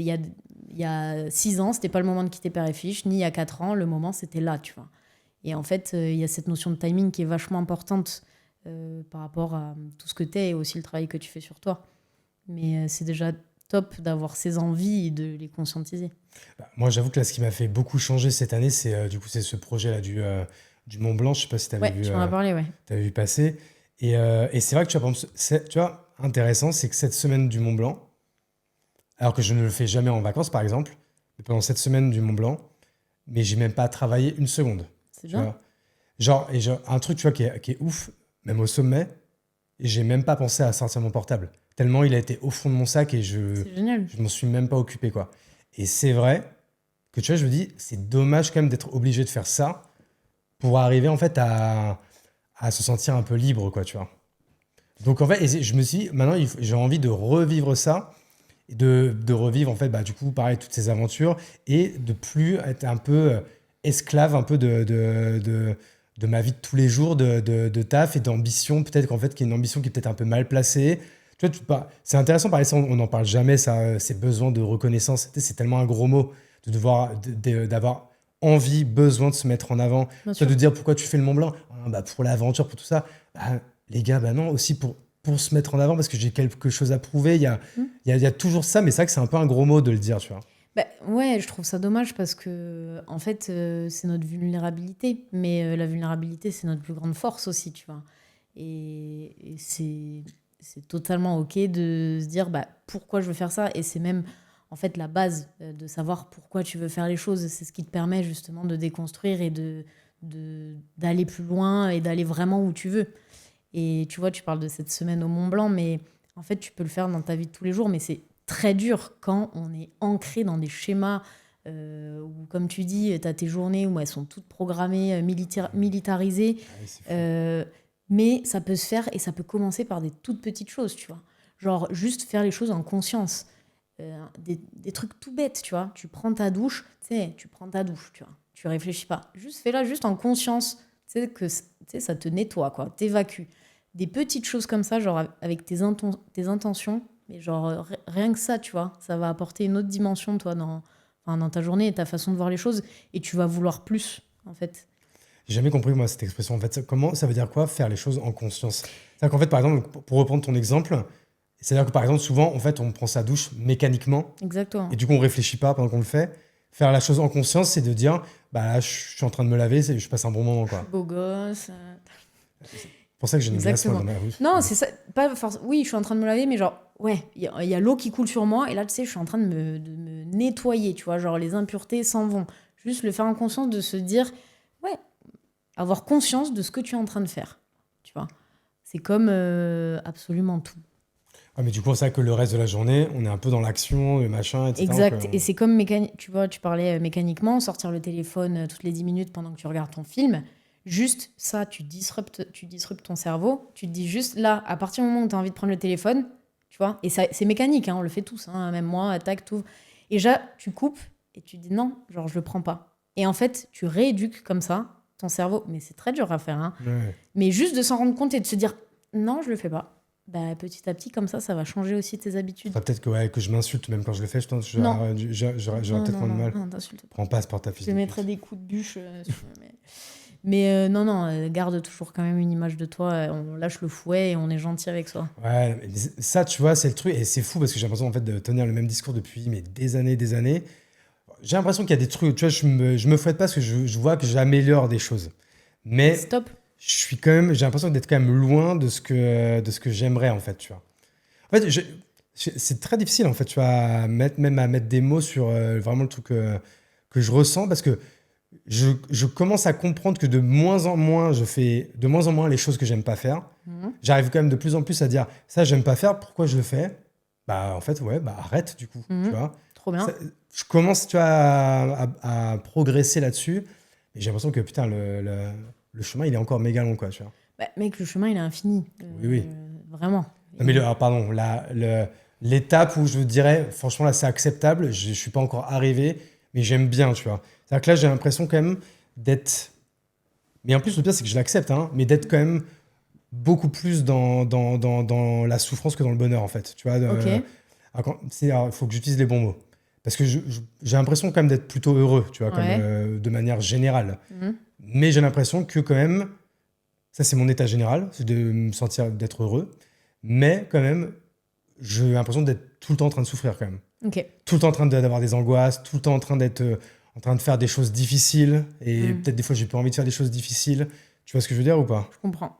il y a 6 ans, c'était pas le moment de quitter père et fiche, ni il y a 4 ans, le moment c'était là, tu vois. Et en fait, il y a cette notion de timing qui est vachement importante par rapport à tout ce que t'es et aussi le travail que tu fais sur toi. Mais c'est déjà top d'avoir ces envies et de les conscientiser. Bah, moi, j'avoue que là, ce qui m'a fait beaucoup changer cette année, c'est du coup, c'est ce projet-là du Mont Blanc. Je sais pas si tu avais vu, tu m'en as parlé, ouais. t'avais vu passer. Et c'est vrai que tu vois, par exemple, tu vois, intéressant, c'est que cette semaine du Mont Blanc, alors que je ne le fais jamais en vacances, par exemple, mais pendant cette semaine du Mont Blanc, mais j'ai même pas travaillé une seconde. C'est Tu bien. vois. Genre, un truc, tu vois, qui est ouf, même au sommet, et j'ai même pas pensé à sortir mon portable. Tellement il a été au fond de mon sac et C'est génial. je m'en suis même pas occupé, quoi. Et c'est vrai que, tu vois, je me dis, c'est dommage quand même d'être obligé de faire ça pour arriver, en fait, à se sentir un peu libre, quoi, tu vois. Donc, en fait, je me suis dit, maintenant, j'ai envie de revivre ça, et de revivre, en fait, bah, du coup, pareil, toutes ces aventures, et de plus être un peu esclave, un peu de ma vie de tous les jours, de taf et d'ambition, peut-être qu'en fait, qui est une ambition qui est peut-être un peu mal placée. Tu vois, c'est intéressant, par exemple, on n'en parle jamais, ça, ces besoins de reconnaissance, c'est tellement un gros mot, d'avoir envie, besoin de se mettre en avant, Bien sûr. de dire pourquoi tu fais le Mont Blanc. Ah, bah, pour l'aventure, pour tout ça. Bah, les gars, bah non, aussi pour pour se mettre en avant parce que j'ai quelque chose à prouver. Il y a toujours ça, mais c'est vrai que c'est un peu un gros mot de le dire, tu vois. Bah, ouais, je trouve ça dommage parce que, en fait, c'est notre vulnérabilité. Mais la vulnérabilité, c'est notre plus grande force aussi, tu vois. Et c'est totalement OK de se dire bah, pourquoi je veux faire ça. Et c'est même, en fait, la base de savoir pourquoi tu veux faire les choses. C'est ce qui te permet justement de déconstruire et d'aller plus loin et d'aller vraiment où tu veux. Et tu vois, tu parles de cette semaine au Mont Blanc, mais en fait, tu peux le faire dans ta vie de tous les jours. Mais c'est très dur quand on est ancré dans des schémas où, comme tu dis, tu as tes journées où elles sont toutes programmées, militarisées. Ouais, c'est fou. Mais ça peut se faire et ça peut commencer par des toutes petites choses, tu vois. Genre, juste faire les choses en conscience. Des trucs tout bêtes, tu vois. Tu prends ta douche, tu sais, tu vois. Tu réfléchis pas. Juste fais-la juste en conscience. Tu sais, tu sais, ça te nettoie, quoi. T'évacues. Des petites choses comme ça, genre avec tes intentions, mais genre rien que ça, tu vois, ça va apporter une autre dimension, toi, dans ta journée et ta façon de voir les choses. Et tu vas vouloir plus, en fait. J'ai jamais compris, moi, cette expression. En fait, comment ça veut dire quoi, faire les choses en conscience? C'est-à-dire qu'en fait, par exemple, pour reprendre ton exemple, c'est-à-dire que par exemple, souvent, en fait, on prend sa douche mécaniquement Exactement. et du coup, on réfléchit pas pendant qu'on le fait. Faire la chose en conscience, c'est de dire, bah là, je suis en train de me laver, je passe un bon moment, quoi. Beau gosse. C'est pour ça que j'ai une glace, moi, Exactement. dans ma rue. Non, c'est ça. Pas oui, je suis en train de me laver, mais genre, ouais, il y a l'eau qui coule sur moi, et là, tu sais, je suis en train de me nettoyer, tu vois, genre les impuretés s'en vont. Juste le faire en conscience de se dire, ouais, avoir conscience de ce que tu es en train de faire, tu vois. C'est comme absolument tout. Ah, mais du coup, c'est vrai que le reste de la journée, on est un peu dans l'action, le machin, etc. Exact. Donc, Et c'est comme mécanique, tu vois, tu parlais mécaniquement, sortir le téléphone toutes les 10 minutes pendant que tu regardes ton film. Juste ça, tu disruptes ton cerveau. Tu te dis juste là, à partir du moment où tu as envie de prendre le téléphone, tu vois, et ça, c'est mécanique, hein, on le fait tous, hein, même moi, attaque, tout. Et déjà, tu coupes et tu dis non, genre je le prends pas. Et en fait, tu rééduques comme ça ton cerveau. Mais c'est très dur à faire, hein. ouais. Mais juste de s'en rendre compte et de se dire non, je le fais pas. Bah, petit à petit, comme ça va changer aussi tes habitudes. Faudrait peut-être que je m'insulte même quand je le fais. Je pense que Non. j'aurais Non, peut-être moins de mal. non, t'insultes pas. Prends pas par ta Je fille te de mettrais pute. des coups de bûche. Mais non, garde toujours quand même une image de toi. On lâche le fouet et on est gentil avec soi. Ouais, mais ça, tu vois, c'est le truc. Et c'est fou parce que j'ai l'impression en fait, de tenir le même discours depuis des années, des années. J'ai l'impression qu'il y a des trucs, tu vois, je me fouette pas parce que je vois que j'améliore des choses. Mais Stop. je suis quand même, j'ai l'impression d'être quand même loin de ce que j'aimerais, en fait, tu vois. En fait, c'est très difficile, en fait, tu vois, à mettre des mots sur vraiment le truc que je ressens parce que je commence à comprendre que de moins en moins, je fais de moins en moins les choses que j'aime pas faire. Mhm. J'arrive quand même de plus en plus à dire, ça, j'aime pas faire, pourquoi je le fais? Bah, en fait, ouais, bah, arrête, du coup, Mhm. tu vois. Trop bien. Je commence, tu vois, à progresser là-dessus. Et j'ai l'impression que, putain, le chemin, il est encore méga long, quoi, tu vois. Bah, mec, le chemin, il est infini. Oui. Vraiment. Non, mais pardon, l'étape où je dirais, franchement, là, c'est acceptable. Je suis pas encore arrivé, mais j'aime bien, tu vois. C'est-à-dire que là, j'ai l'impression quand même d'être... Mais en plus, le pire, c'est que je l'accepte, hein, mais d'être quand même beaucoup plus dans la souffrance que dans le bonheur, en fait. Tu vois, Ok. il faut que j'utilise les bons mots. Parce que j'ai l'impression quand même d'être plutôt heureux, tu vois, Ouais. comme, de manière générale. Mhm. Mais j'ai l'impression que quand même, ça c'est mon état général, c'est de me sentir d'être heureux. Mais quand même, j'ai l'impression d'être tout le temps en train de souffrir quand même. Ok. Tout le temps en train d'avoir des angoisses, tout le temps en train d'être en train de faire des choses difficiles. Et peut-être des fois, j'ai pas envie de faire des choses difficiles. Tu vois ce que je veux dire ou pas? Je comprends.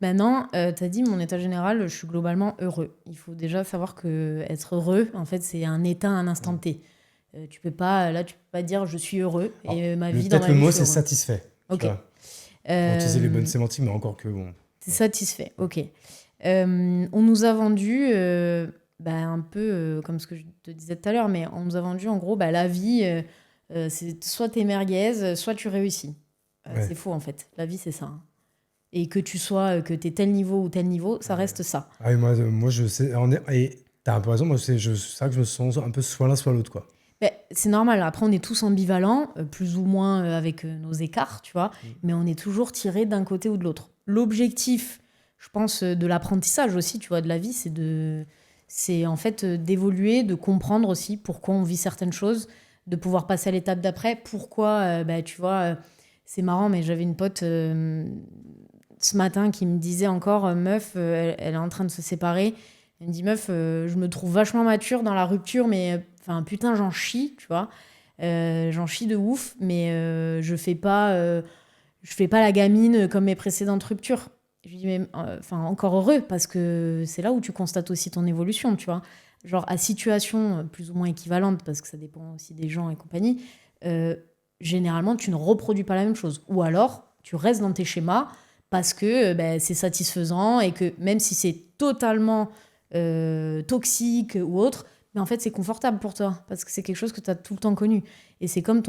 Maintenant, tu as dit mon état général, je suis globalement heureux. Il faut déjà savoir que être heureux, en fait, c'est un état à un instant T. Tu peux pas dire je suis heureux et ma vie dans Peut-être ma le vie, mot, je suis c'est heureux. satisfait. Tu Ok. vois. Pour utiliser les bonnes sémantiques, mais encore que bon. T'es satisfait, ok. On nous a vendu, un peu comme ce que je te disais tout à l'heure, mais on nous a vendu en gros, la vie, c'est soit t'es merguez, soit tu réussis. Ouais. C'est faux en fait. La vie, c'est ça, hein. Et que tu sois, que t'aies tel niveau ou tel niveau, ça reste ça. Ah oui, moi, je sais. Et t'as un peu raison, moi, c'est vrai que je me sens un peu soit l'un, soit l'autre, quoi. C'est normal. Après, on est tous ambivalents, plus ou moins avec nos écarts, tu vois, mais on est toujours tiré d'un côté ou de l'autre. L'objectif, je pense, de l'apprentissage aussi, tu vois, de la vie, c'est en fait d'évoluer, de comprendre aussi pourquoi on vit certaines choses, de pouvoir passer à l'étape d'après. Pourquoi, tu vois, c'est marrant, mais j'avais une pote ce matin qui me disait encore, meuf, elle est en train de se séparer. Elle me dit, meuf, je me trouve vachement mature dans la rupture, mais putain, j'en chie, tu vois. J'en chie de ouf, mais je fais pas la gamine comme mes précédentes ruptures. Je lui dis, mais encore heureux, parce que c'est là où tu constates aussi ton évolution, tu vois. Genre, à situation plus ou moins équivalente, parce que ça dépend aussi des gens et compagnie, généralement, tu ne reproduis pas la même chose. Ou alors, tu restes dans tes schémas parce que c'est satisfaisant et que même si c'est totalement toxique ou autre, mais en fait, c'est confortable pour toi parce que c'est quelque chose que tu as tout le temps connu. Et c'est comme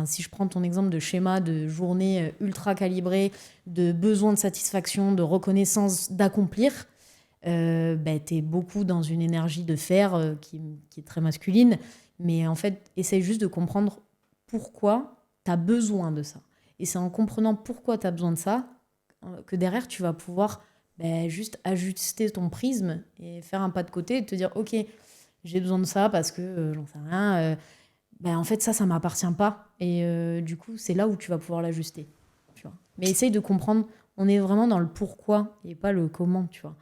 si je prends ton exemple de schéma de journée ultra calibrée, de besoin de satisfaction, de reconnaissance, d'accomplir, t'es beaucoup dans une énergie de fer qui est très masculine. Mais en fait, essaye juste de comprendre pourquoi tu as besoin de ça. Et c'est en comprenant pourquoi tu as besoin de ça que derrière, tu vas pouvoir juste ajuster ton prisme et faire un pas de côté et te dire, ok, j'ai besoin de ça parce que j'en sais rien. En fait, ça m'appartient pas. Et du coup, c'est là où tu vas pouvoir l'ajuster. Tu vois. Mais essaye de comprendre, on est vraiment dans le pourquoi et pas le comment, tu vois.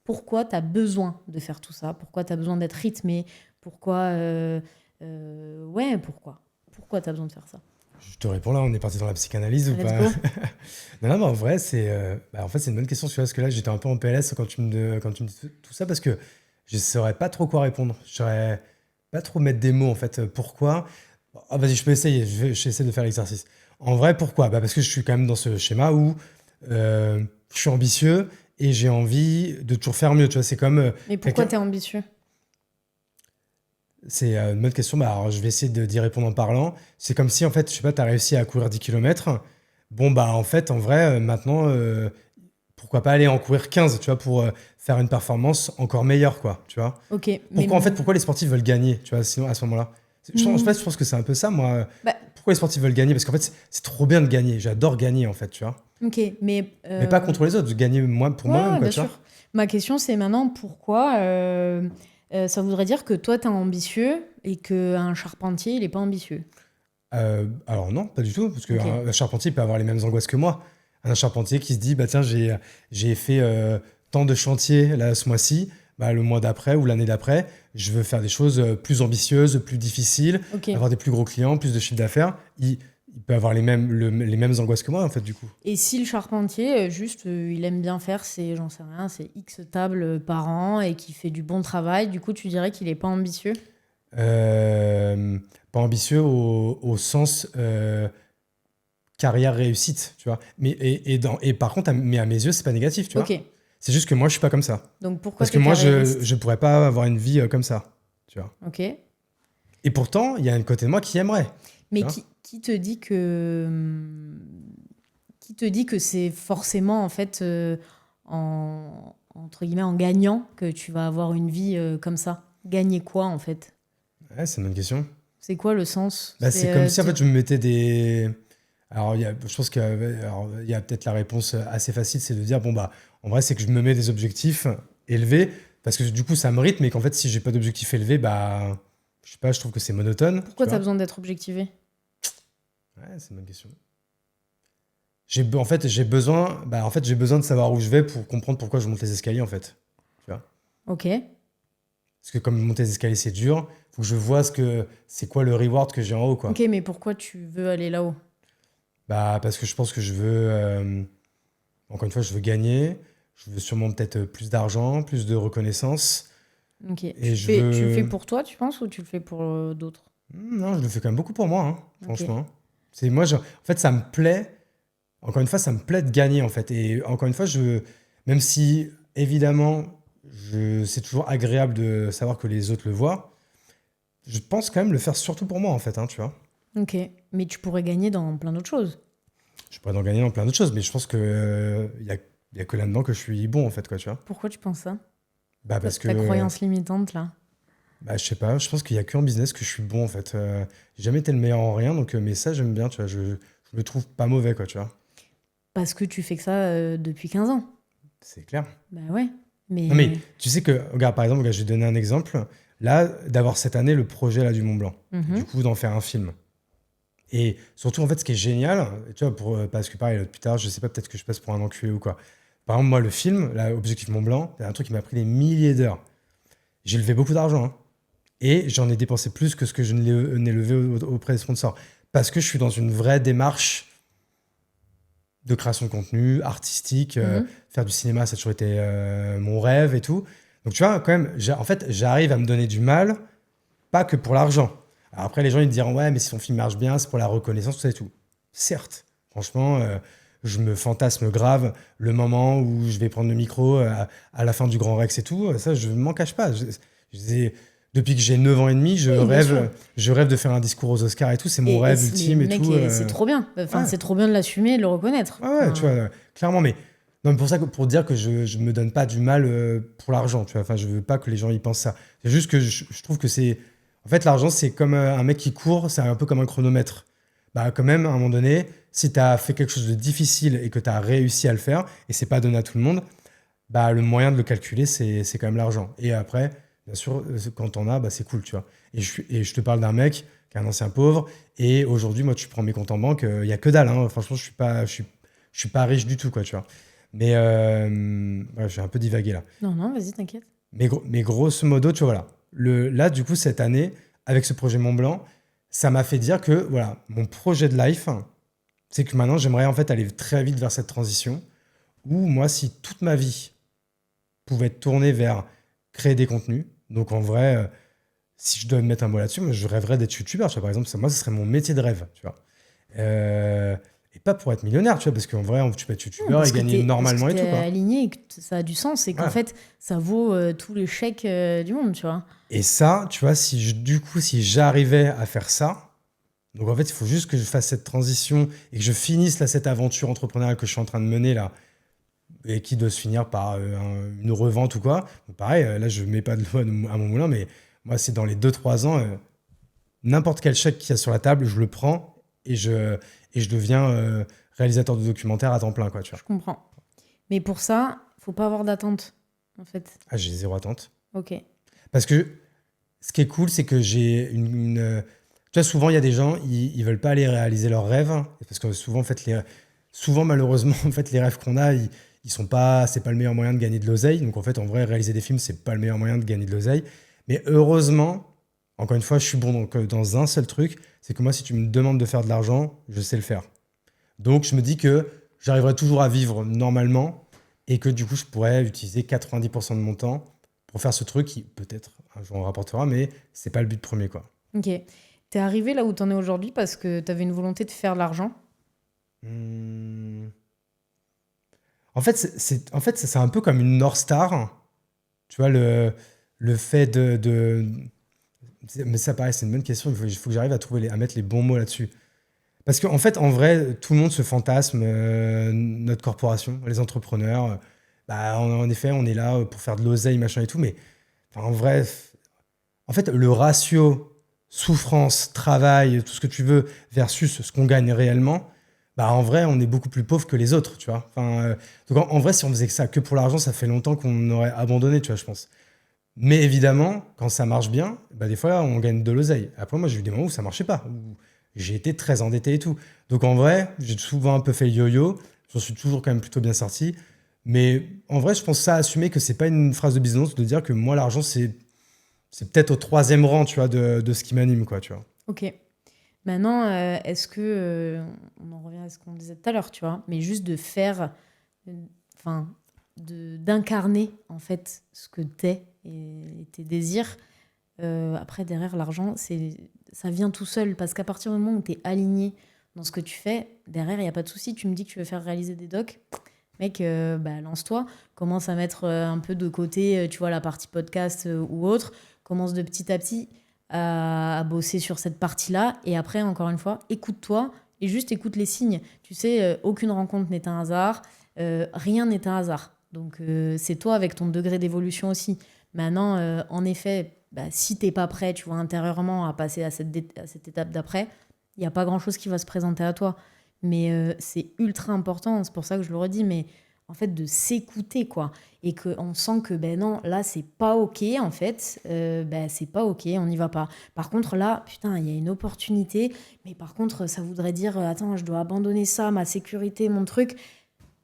Pourquoi tu as besoin de faire tout ça? Pourquoi tu as besoin d'être rythmé? Pourquoi Pourquoi tu as besoin de faire ça? Je te réponds là, on est parti dans la psychanalyse ou Let's pas? go. Non, mais en vrai, c'est une bonne question. Tu vois, parce que là, j'étais un peu en PLS quand tu me dis tout ça, parce que je ne saurais pas trop quoi répondre. Je ne saurais pas trop mettre des mots, en fait. Pourquoi? Vas-y, je peux essayer. J'essaie de faire l'exercice. En vrai, pourquoi? Parce que je suis quand même dans ce schéma où je suis ambitieux et j'ai envie de toujours faire mieux. Tu vois, c'est comme... Mais pourquoi tu es ambitieux? C'est une bonne question. Alors, je vais essayer d'y répondre en parlant. C'est comme si, en fait, je sais pas, tu as réussi à courir 10 km. Bon, en fait, en vrai, maintenant, pourquoi pas aller en courir 15, tu vois, pour faire une performance encore meilleure, quoi, tu vois. Ok. Pourquoi les sportifs veulent gagner, tu vois, sinon, à ce moment-là? Je pense que c'est un peu ça, moi. Pourquoi les sportifs veulent gagner? Parce qu'en fait, c'est trop bien de gagner. J'adore gagner, en fait, tu vois. Ok, mais pas contre les autres, gagner pour moi-même, quoi, bien tu vois. sûr. Ma question, c'est maintenant pourquoi ça voudrait dire que toi, tu es ambitieux et qu'un charpentier, il n'est pas ambitieux. Alors non, pas du tout, parce qu'un charpentier peut avoir les mêmes angoisses que moi. Un charpentier qui se dit, tiens, j'ai fait tant de chantiers là, ce mois-ci, le mois d'après ou l'année d'après, je veux faire des choses plus ambitieuses, plus difficiles, avoir des plus gros clients, plus de chiffre d'affaires. Il peut avoir les mêmes angoisses que moi, en fait, du coup. Et si le charpentier, il aime bien faire ses X tables par an et qu'il fait du bon travail, du coup, tu dirais qu'il n'est pas ambitieux? Pas ambitieux au sens carrière réussite, tu vois. Et par contre, à mes yeux, c'est pas négatif, tu vois. C'est juste que moi, je suis pas comme ça. Donc pourquoi? Parce que moi, je pourrais pas avoir une vie comme ça, tu vois. Ok. Et pourtant, il y a un côté de moi qui aimerait. Mais qui te dit que c'est forcément en fait entre guillemets en gagnant que tu vas avoir une vie comme ça? Gagner quoi en fait? Ouais, c'est une bonne question. C'est quoi le sens? C'est comme si en fait je me mettais des... Alors je pense qu'il y a peut-être la réponse assez facile, c'est de dire en vrai c'est que je me mets des objectifs élevés parce que du coup ça me rythme, et qu'en fait si j'ai pas d'objectifs élevés, je sais pas, je trouve que c'est monotone. Pourquoi tu as besoin d'être objectivé? Ouais, c'est une bonne question. J'ai besoin de savoir où je vais pour comprendre pourquoi je monte les escaliers, en fait. Tu vois. Ok. Parce que comme monter les escaliers, c'est dur, faut que je vois c'est quoi le reward que j'ai en haut, quoi. Ok, mais pourquoi tu veux aller là-haut? Parce que je pense que je veux... encore une fois, je veux gagner. Je veux sûrement peut-être plus d'argent, plus de reconnaissance. Ok. Et tu le fais pour toi, tu penses, ou tu le fais pour d'autres? Non, je le fais quand même beaucoup pour moi, franchement. C'est moi, en fait, ça me plaît. Encore une fois, ça me plaît de gagner, en fait. Et encore une fois, même si, évidemment, c'est toujours agréable de savoir que les autres le voient, je pense quand même le faire surtout pour moi, en fait, tu vois. Ok, mais tu pourrais gagner dans plein d'autres choses. Je pourrais en gagner dans plein d'autres choses, mais je pense que y a que là-dedans que je suis bon, en fait, quoi, tu vois. Pourquoi tu penses ça? Parce que... Ta croyance limitante, là. Je sais pas, je pense qu'il y a que en business que je suis bon, en fait. J'ai jamais été le meilleur en rien, donc, mais ça, j'aime bien, tu vois. Je me trouve pas mauvais, quoi, tu vois. Parce que tu fais que ça depuis 15 ans. C'est clair. Ouais. Mais... Non, mais tu sais que, regarde, par exemple, je vais donner un exemple. Là, d'avoir cette année le projet là, du Mont Blanc. Du coup, d'en faire un film. Et surtout, en fait, ce qui est génial, tu vois, parce que pareil, plus tard, je sais pas, peut-être que je passe pour un enculé ou quoi. Par exemple, moi, le film, là, Objectif Mont Blanc, c'est un truc qui m'a pris des milliers d'heures. J'ai levé beaucoup d'argent, hein. Et j'en ai dépensé plus que ce que je n'ai levé auprès des sponsors. Parce que je suis dans une vraie démarche de création de contenu, artistique. Faire du cinéma, ça a toujours été mon rêve et tout. Donc, tu vois, quand même, en fait, j'arrive à me donner du mal, pas que pour l'argent. Alors après, les gens, ils me diront, ouais, mais si ton film marche bien, c'est pour la reconnaissance, tout ça et tout. Certes, franchement, je me fantasme grave le moment où je vais prendre le micro à la fin du Grand Rex et tout. Ça, je ne m'en cache pas. Depuis que j'ai 9 ans et demi, Oui, bien sûr. je rêve de faire un discours aux Oscars et tout. C'est mon rêve ultime et mec, tout. c'est trop bien. Enfin, Ouais. c'est trop bien de l'assumer et de le reconnaître. Ouais, ouais, tu vois, clairement. Mais non, mais pour dire que je ne me donne pas du mal pour l'argent. Tu vois, enfin, je veux pas que les gens y pensent ça. C'est juste que je trouve que c'est. En fait, l'argent, c'est comme un mec qui court, c'est un peu comme un chronomètre. Bah, quand même, à un moment donné, si tu as fait quelque chose de difficile et que tu as réussi à le faire, et c'est pas donné à tout le monde, bah, le moyen de le calculer, c'est quand même l'argent. Et après, bien sûr, quand on a, bah, c'est cool, tu vois. Et je te parle d'un mec qui est un ancien pauvre, et aujourd'hui, moi, tu prends mes comptes en banque, il y a que dalle, hein. Franchement, je suis pas riche du tout, quoi, tu vois. Mais ouais, j'ai un peu divagué là. Non, vas-y, t'inquiète. Mais grosso modo, tu vois, voilà. Là, du coup, cette année, avec ce projet Mont Blanc, ça m'a fait dire que, voilà, mon projet de life, c'est que maintenant, j'aimerais en fait aller très vite vers cette transition où moi, si toute ma vie pouvait être tournée vers créer des contenus, donc en vrai, si je dois me mettre un mot là-dessus, moi, je rêverais d'être youtubeur, tu vois, par exemple. Moi, ce serait mon métier de rêve, tu vois. Et pas pour être millionnaire, tu vois, parce qu'en vrai, tu peux être youtubeur et gagner normalement et tout, t'es quoi. aligné et que ça a du sens et qu'en Voilà. fait, ça vaut tous les chèques du monde, tu vois. Et ça, tu vois, si j'arrivais à faire ça, donc en fait, il faut juste que je fasse cette transition et que je finisse là, cette aventure entrepreneuriale que je suis en train de mener là, et qui doit se finir par une revente ou quoi. Donc pareil, là, je mets pas de l'eau à mon moulin, mais moi, c'est dans les 2-3 ans, n'importe quel chèque qu'il y a sur la table, je le prends et je deviens réalisateur de documentaires à temps plein, quoi, tu vois. Je comprends. Mais pour ça, faut pas avoir d'attente, en fait. Ah, j'ai zéro attente. Ok. Parce que ce qui est cool, c'est que j'ai tu vois, souvent, il y a des gens, ils veulent pas aller réaliser leurs rêves. Parce que souvent, en fait, souvent malheureusement, en fait, les rêves qu'on a, ils sont pas, c'est pas le meilleur moyen de gagner de l'oseille. Donc, en fait, en vrai, réaliser des films, c'est pas le meilleur moyen de gagner de l'oseille. Mais heureusement, encore une fois, je suis bon dans un seul truc, c'est que moi, si tu me demandes de faire de l'argent, je sais le faire. Donc, je me dis que j'arriverai toujours à vivre normalement et que du coup, je pourrais utiliser 90% de mon temps pour faire ce truc qui, peut-être, un jour, en rapportera, mais c'est pas le but premier, quoi. Ok. T'es arrivé là où t'en es aujourd'hui parce que t'avais une volonté de faire de l'argent. Hmm. En fait, c'est un peu comme une North Star. Tu vois, le fait mais ça, pareil, c'est une bonne question. Il faut que j'arrive à mettre les bons mots là-dessus. Parce qu'en fait, en vrai, tout le monde se fantasme, notre corporation, les entrepreneurs. Bah, en effet, on est là pour faire de l'oseille, machin et tout. Mais enfin, en vrai, en fait, le ratio souffrance, travail, tout ce que tu veux, versus ce qu'on gagne réellement, bah, en vrai, on est beaucoup plus pauvre que les autres, tu vois. Enfin, donc en vrai, si on faisait ça que pour l'argent, ça fait longtemps qu'on aurait abandonné, tu vois, je pense. Mais évidemment, quand ça marche bien, bah, des fois, on gagne de l'oseille. Après, moi, j'ai eu des moments où ça marchait pas, où j'ai été très endetté et tout. Donc en vrai, j'ai souvent un peu fait le yo-yo. J'en suis toujours quand même plutôt bien sorti. Mais en vrai, je pense ça à assumer que c'est pas une phrase de business de dire que moi, l'argent, c'est peut-être au troisième rang, tu vois, de ce qui m'anime, quoi, tu vois. Ok. Maintenant, est-ce que on en revient à ce qu'on disait tout à l'heure, tu vois, mais juste de faire, enfin, d'incarner en fait ce que t'es et tes désirs. Après, derrière l'argent, ça vient tout seul parce qu'à partir du moment où t'es aligné dans ce que tu fais, derrière, il y a pas de souci. Tu me dis que tu veux faire réaliser des docs. Mec, bah, lance-toi, commence à mettre un peu de côté, tu vois, la partie podcast ou autre, commence de petit à petit à bosser sur cette partie-là, et après, encore une fois, écoute-toi, et juste écoute les signes. Tu sais, aucune rencontre n'est un hasard, rien n'est un hasard. Donc, c'est toi avec ton degré d'évolution aussi. Maintenant, en effet, bah, si t'es pas prêt, tu vois, intérieurement à passer à cette étape d'après, il n'y a pas grand-chose qui va se présenter à toi. Mais c'est ultra important, c'est pour ça que je le redis, mais en fait, de s'écouter, quoi. Et qu'on sent que, ben non, là, c'est pas OK, en fait. Ben, c'est pas OK, on n'y va pas. Par contre, là, putain, il y a une opportunité. Mais par contre, ça voudrait dire, attends, je dois abandonner ça, ma sécurité, mon truc.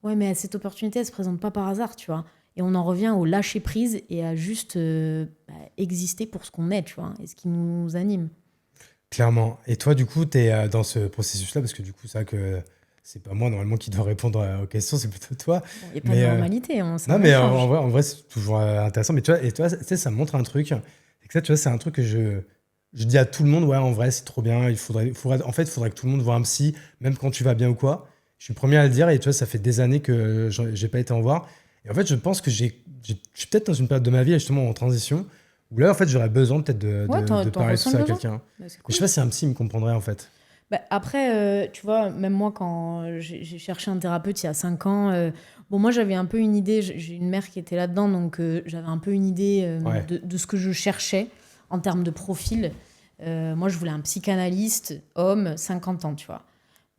Ouais, mais cette opportunité, elle se présente pas par hasard, tu vois. Et on en revient au lâcher prise et à juste exister pour ce qu'on est, tu vois, et ce qui nous anime. Clairement. Et toi, du coup, tu es dans ce processus-là, parce que du coup, c'est vrai que c'est pas moi normalement qui dois répondre aux questions, c'est plutôt toi. Il n'y a pas de normalité, on s'en Non, mais change. en vrai, c'est toujours intéressant. Mais tu vois, et toi, tu sais, ça me montre un truc. Et que ça, tu vois, c'est un truc que je dis à tout le monde, ouais, en vrai, c'est trop bien. En fait, il faudrait que tout le monde voit un psy, même quand tu vas bien ou quoi. Je suis le premier à le dire. Et tu vois, ça fait des années que j'ai pas été en voir. Et en fait, je pense que je suis peut-être dans une période de ma vie, justement, en transition, où là, en fait, j'aurais besoin peut-être de parler de tout ça à quelqu'un. Bah, c'est Mais cool. je sais pas si un psy me comprendrait, en fait. Bah, après, tu vois, même moi, quand j'ai cherché un thérapeute il y a 5 ans, bon, moi, j'avais un peu une idée. J'ai une mère qui était là-dedans, donc j'avais un peu une idée Ouais. de ce que je cherchais en termes de profil. Moi, je voulais un psychanalyste, homme, 50 ans, tu vois.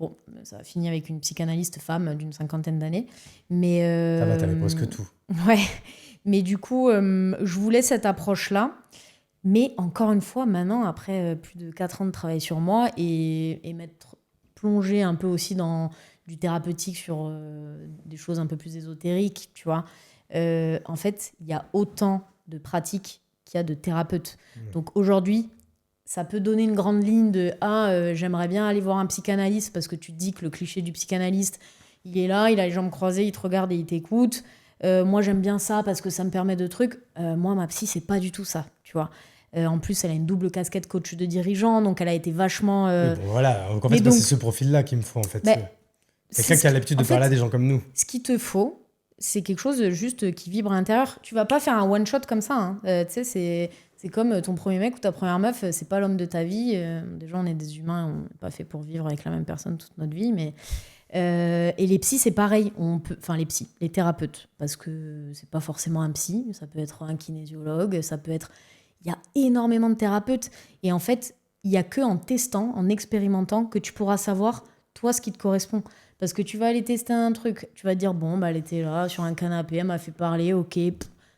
Bon, ça a fini avec une psychanalyste femme d'une 50aine d'années. Mais, Ça va, t'avais presque tout. ouais. Mais du coup, je voulais cette approche-là. Mais encore une fois, maintenant, après plus de 4 ans de travail sur moi et m'être plongée un peu aussi dans du thérapeutique sur des choses un peu plus ésotériques, tu vois, en fait, il y a autant de pratiques qu'il y a de thérapeutes. Donc aujourd'hui, ça peut donner une grande ligne de « Ah, j'aimerais bien aller voir un psychanalyste » parce que tu te dis que le cliché du psychanalyste, il est là, il a les jambes croisées, il te regarde et il t'écoute. Moi, j'aime bien ça parce que ça me permet de trucs. Moi, ma psy, c'est pas du tout ça, tu vois. En plus, elle a une double casquette coach de dirigeant, donc elle a été vachement... Oui, bon, voilà. Donc, en fait, donc, c'est ce profil-là qu'il me faut, en fait. bah, Quelqu'un qui a l'habitude de parler à des gens comme nous. Ce qu'il te faut, c'est quelque chose de juste qui vibre à l'intérieur. Tu vas pas faire un one-shot comme ça. Hein. Tu sais, c'est comme ton premier mec ou ta première meuf, c'est pas l'homme de ta vie. Déjà, on est des humains, on n'est pas fait pour vivre avec la même personne toute notre vie, mais... et les psys, c'est pareil. Enfin, les thérapeutes, parce que c'est pas forcément un psy, ça peut être un kinésiologue, ça peut être... Il y a énormément de thérapeutes. Et en fait, il n'y a qu'en testant, en expérimentant, que tu pourras savoir, toi, ce qui te correspond. Parce que tu vas aller tester un truc. Tu vas te dire, bon, bah, elle était là, sur un canapé, elle m'a fait parler, ok,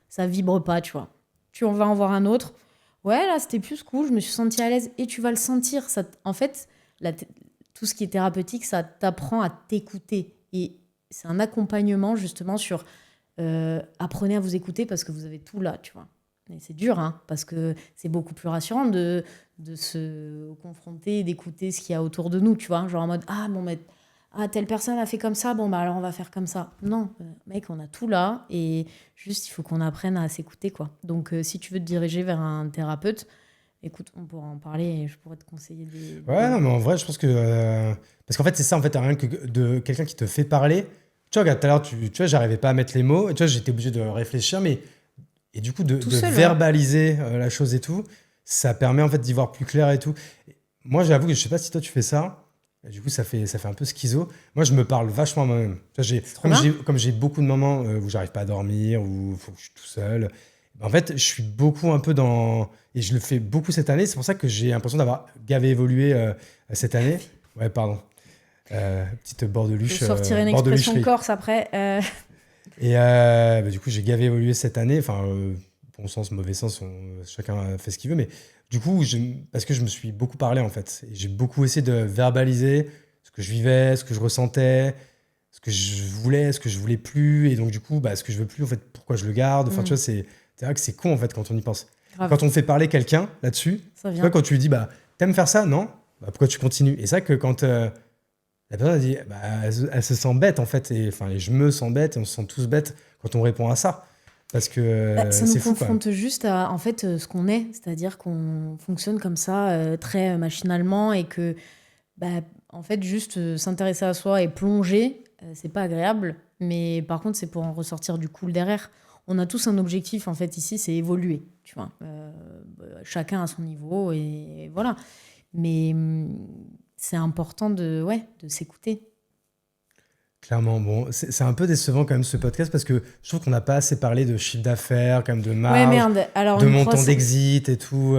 ça vibre pas, tu vois. Tu vas en voir un autre. Ouais, là, c'était plus cool, je me suis sentie à l'aise. Et tu vas le sentir. Ça, en fait, tout ce qui est thérapeutique, ça t'apprend à t'écouter. Et c'est un accompagnement, justement, sur apprenez à vous écouter parce que vous avez tout là, tu vois. Et c'est dur, hein, parce que c'est beaucoup plus rassurant de se confronter et d'écouter ce qu'il y a autour de nous, tu vois. Genre en mode, ah, bon, mais telle personne a fait comme ça, bon, bah alors on va faire comme ça. Non, mec, on a tout là, et juste, il faut qu'on apprenne à s'écouter, quoi. Donc, si tu veux te diriger vers un thérapeute, écoute, on pourra en parler et je pourrais te conseiller des... Ouais, non, mais en vrai, je pense que... Parce qu'en fait, c'est ça, en fait, t'as rien que de quelqu'un qui te fait parler. Tu vois, regarde, tout à l'heure, tu vois, j'arrivais pas à mettre les mots, et tu vois, j'étais obligé de réfléchir, mais... Et du coup, de seul, verbaliser la chose et tout, ça permet en fait d'y voir plus clair et tout. Moi, j'avoue que je sais pas si toi tu fais ça. Et du coup, ça fait un peu schizo. Moi, je me parle vachement à moi-même. Tu vois, comme j'ai beaucoup de moments où j'arrive pas à dormir, où faut que je suis tout seul. En fait, je suis beaucoup un peu dans... Et je le fais beaucoup cette année. C'est pour ça que j'ai l'impression d'avoir gavé évolué cette année. Ouais, pardon. Petite bordeluche. Je sortirai une expression corse après. Et du coup, j'ai gavé évolué cette année. Enfin, bon sens, mauvais sens, chacun fait ce qu'il veut. Mais du coup, parce que je me suis beaucoup parlé, en fait. Et j'ai beaucoup essayé de verbaliser ce que je vivais, ce que je ressentais, ce que je voulais, ce que je voulais plus. Et donc, du coup, ce que je veux plus, en fait, pourquoi je le garde. Enfin, tu vois, c'est vrai que c'est con, en fait, quand on y pense. Quand on fait parler quelqu'un là-dessus, tu vois, quand tu lui dis, t'aimes faire ça? Non? Pourquoi tu continues? Et c'est vrai que quand... la personne a dit, elle se sent bête en fait, et je me sens bête, et on se sent tous bêtes quand on répond à ça. Parce que ça nous confronte juste à en fait, ce qu'on est, c'est-à-dire qu'on fonctionne comme ça, très machinalement, et que en fait, juste s'intéresser à soi et plonger, c'est pas agréable, mais par contre, c'est pour en ressortir du cool derrière. On a tous un objectif en fait ici, c'est évoluer, tu vois. Chacun à son niveau, et voilà. Mais c'est important de s'écouter. Clairement, bon, c'est un peu décevant quand même ce podcast, parce que je trouve qu'on n'a pas assez parlé de chiffre d'affaires, quand même de marge, de montant d'exit et tout.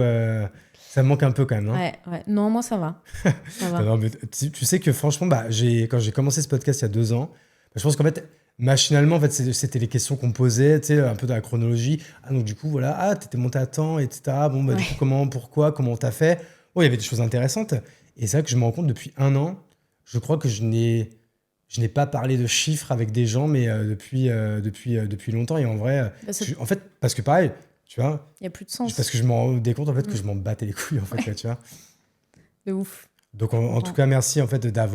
Ça me manque un peu quand même. Hein. Ouais. Non, moi ça va. Ça va. Non, mais tu sais que franchement, quand j'ai commencé ce podcast il y a 2 ans, je pense qu'en fait, machinalement, en fait, c'était les questions qu'on posait, tu sais, un peu dans la chronologie. Ah, donc du coup, voilà, ah, t'étais monté à temps, etc. Bon, bah, du coup, comment, pourquoi, comment t'as fait? Oh, il y avait des choses intéressantes. Et c'est vrai que je me rends compte depuis 1 an, je crois que je n'ai pas parlé de chiffres avec des gens, mais depuis longtemps. Et en vrai, en fait, parce que pareil, tu vois, Il n'y a plus de sens. parce que je me rendais compte en fait que je m'en battais les couilles, en fait, là, tu vois. De ouf. Donc, en tout cas, merci en fait d'être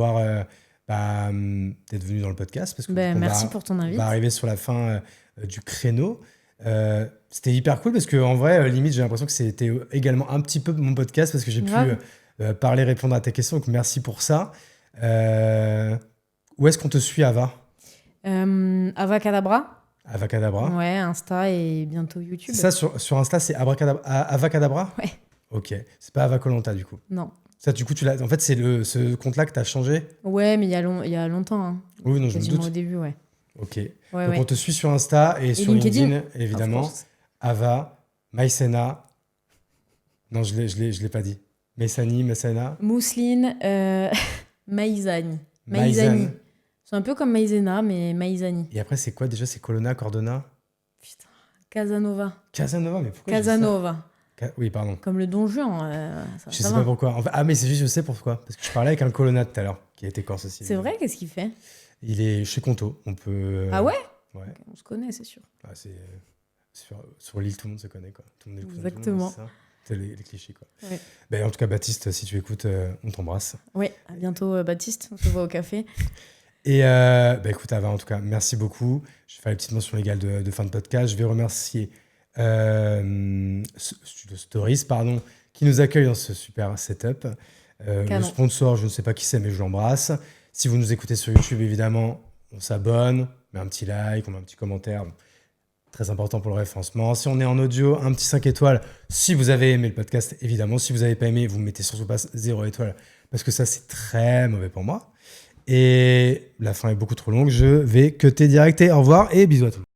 venu dans le podcast parce que Merci pour ton on invite. va arriver sur la fin du créneau. C'était hyper cool parce que en vrai, limite, j'ai l'impression que c'était également un petit peu mon podcast parce que j'ai pu parler, répondre à tes questions. Donc, merci pour ça. Où est-ce qu'on te suit, Ava? Avacadabra. Avacadabra. Ouais, Insta et bientôt YouTube. C'est ça, sur Insta, c'est Avacadabra? Ouais. Ok. C'est pas Avacolanta, du coup. Non. Ça, du coup, en fait, c'est ce compte-là que tu as changé? Ouais, mais il y a longtemps. Hein. Oui, non, je me doute. Au début, ouais. Ok. Donc, on te suit sur Insta et sur LinkedIn, évidemment. Ava, Maïsena. Non, je l'ai pas dit. Maïsena. Mousseline, Maïzani. C'est un peu comme Maïzena, mais Maïzani. Et après, c'est quoi déjà? C'est Colonna, Cordona? Putain. Casanova, mais pourquoi Casanova. Oui, pardon. Comme le Don Juan. Je sais pas pourquoi. En fait, mais c'est juste, je sais pourquoi. Parce que je parlais avec un Colonna tout à l'heure, qui était corse aussi. C'est vrai, qu'est-ce qu'il fait? Il est chez Conto. On peut. Ah ouais? Ouais. Okay, on se connaît, c'est sûr. Ah, sur l'île, tout le monde se connaît, quoi. Tout le monde Exactement. C'est les clichés, quoi. Ouais. Ben, en tout cas, Baptiste, si tu écoutes, on t'embrasse. Oui, à bientôt, Baptiste. On se voit au café. Et écoute, Ava, en tout cas, merci beaucoup. Je vais faire les petites mentions légales de fin de podcast. Je vais remercier Studio Stories, qui nous accueille dans ce super setup. Le sponsor, je ne sais pas qui c'est, mais je l'embrasse. Si vous nous écoutez sur YouTube, évidemment, on s'abonne, on met un petit like, on met un petit commentaire. Très important pour le référencement. Si on est en audio, un petit 5 étoiles. Si vous avez aimé le podcast, évidemment. Si vous n'avez pas aimé, vous mettez surtout pas 0 étoile, parce que ça, c'est très mauvais pour moi. Et la fin est beaucoup trop longue. Je vais cutter direct. Au revoir et bisous à tous.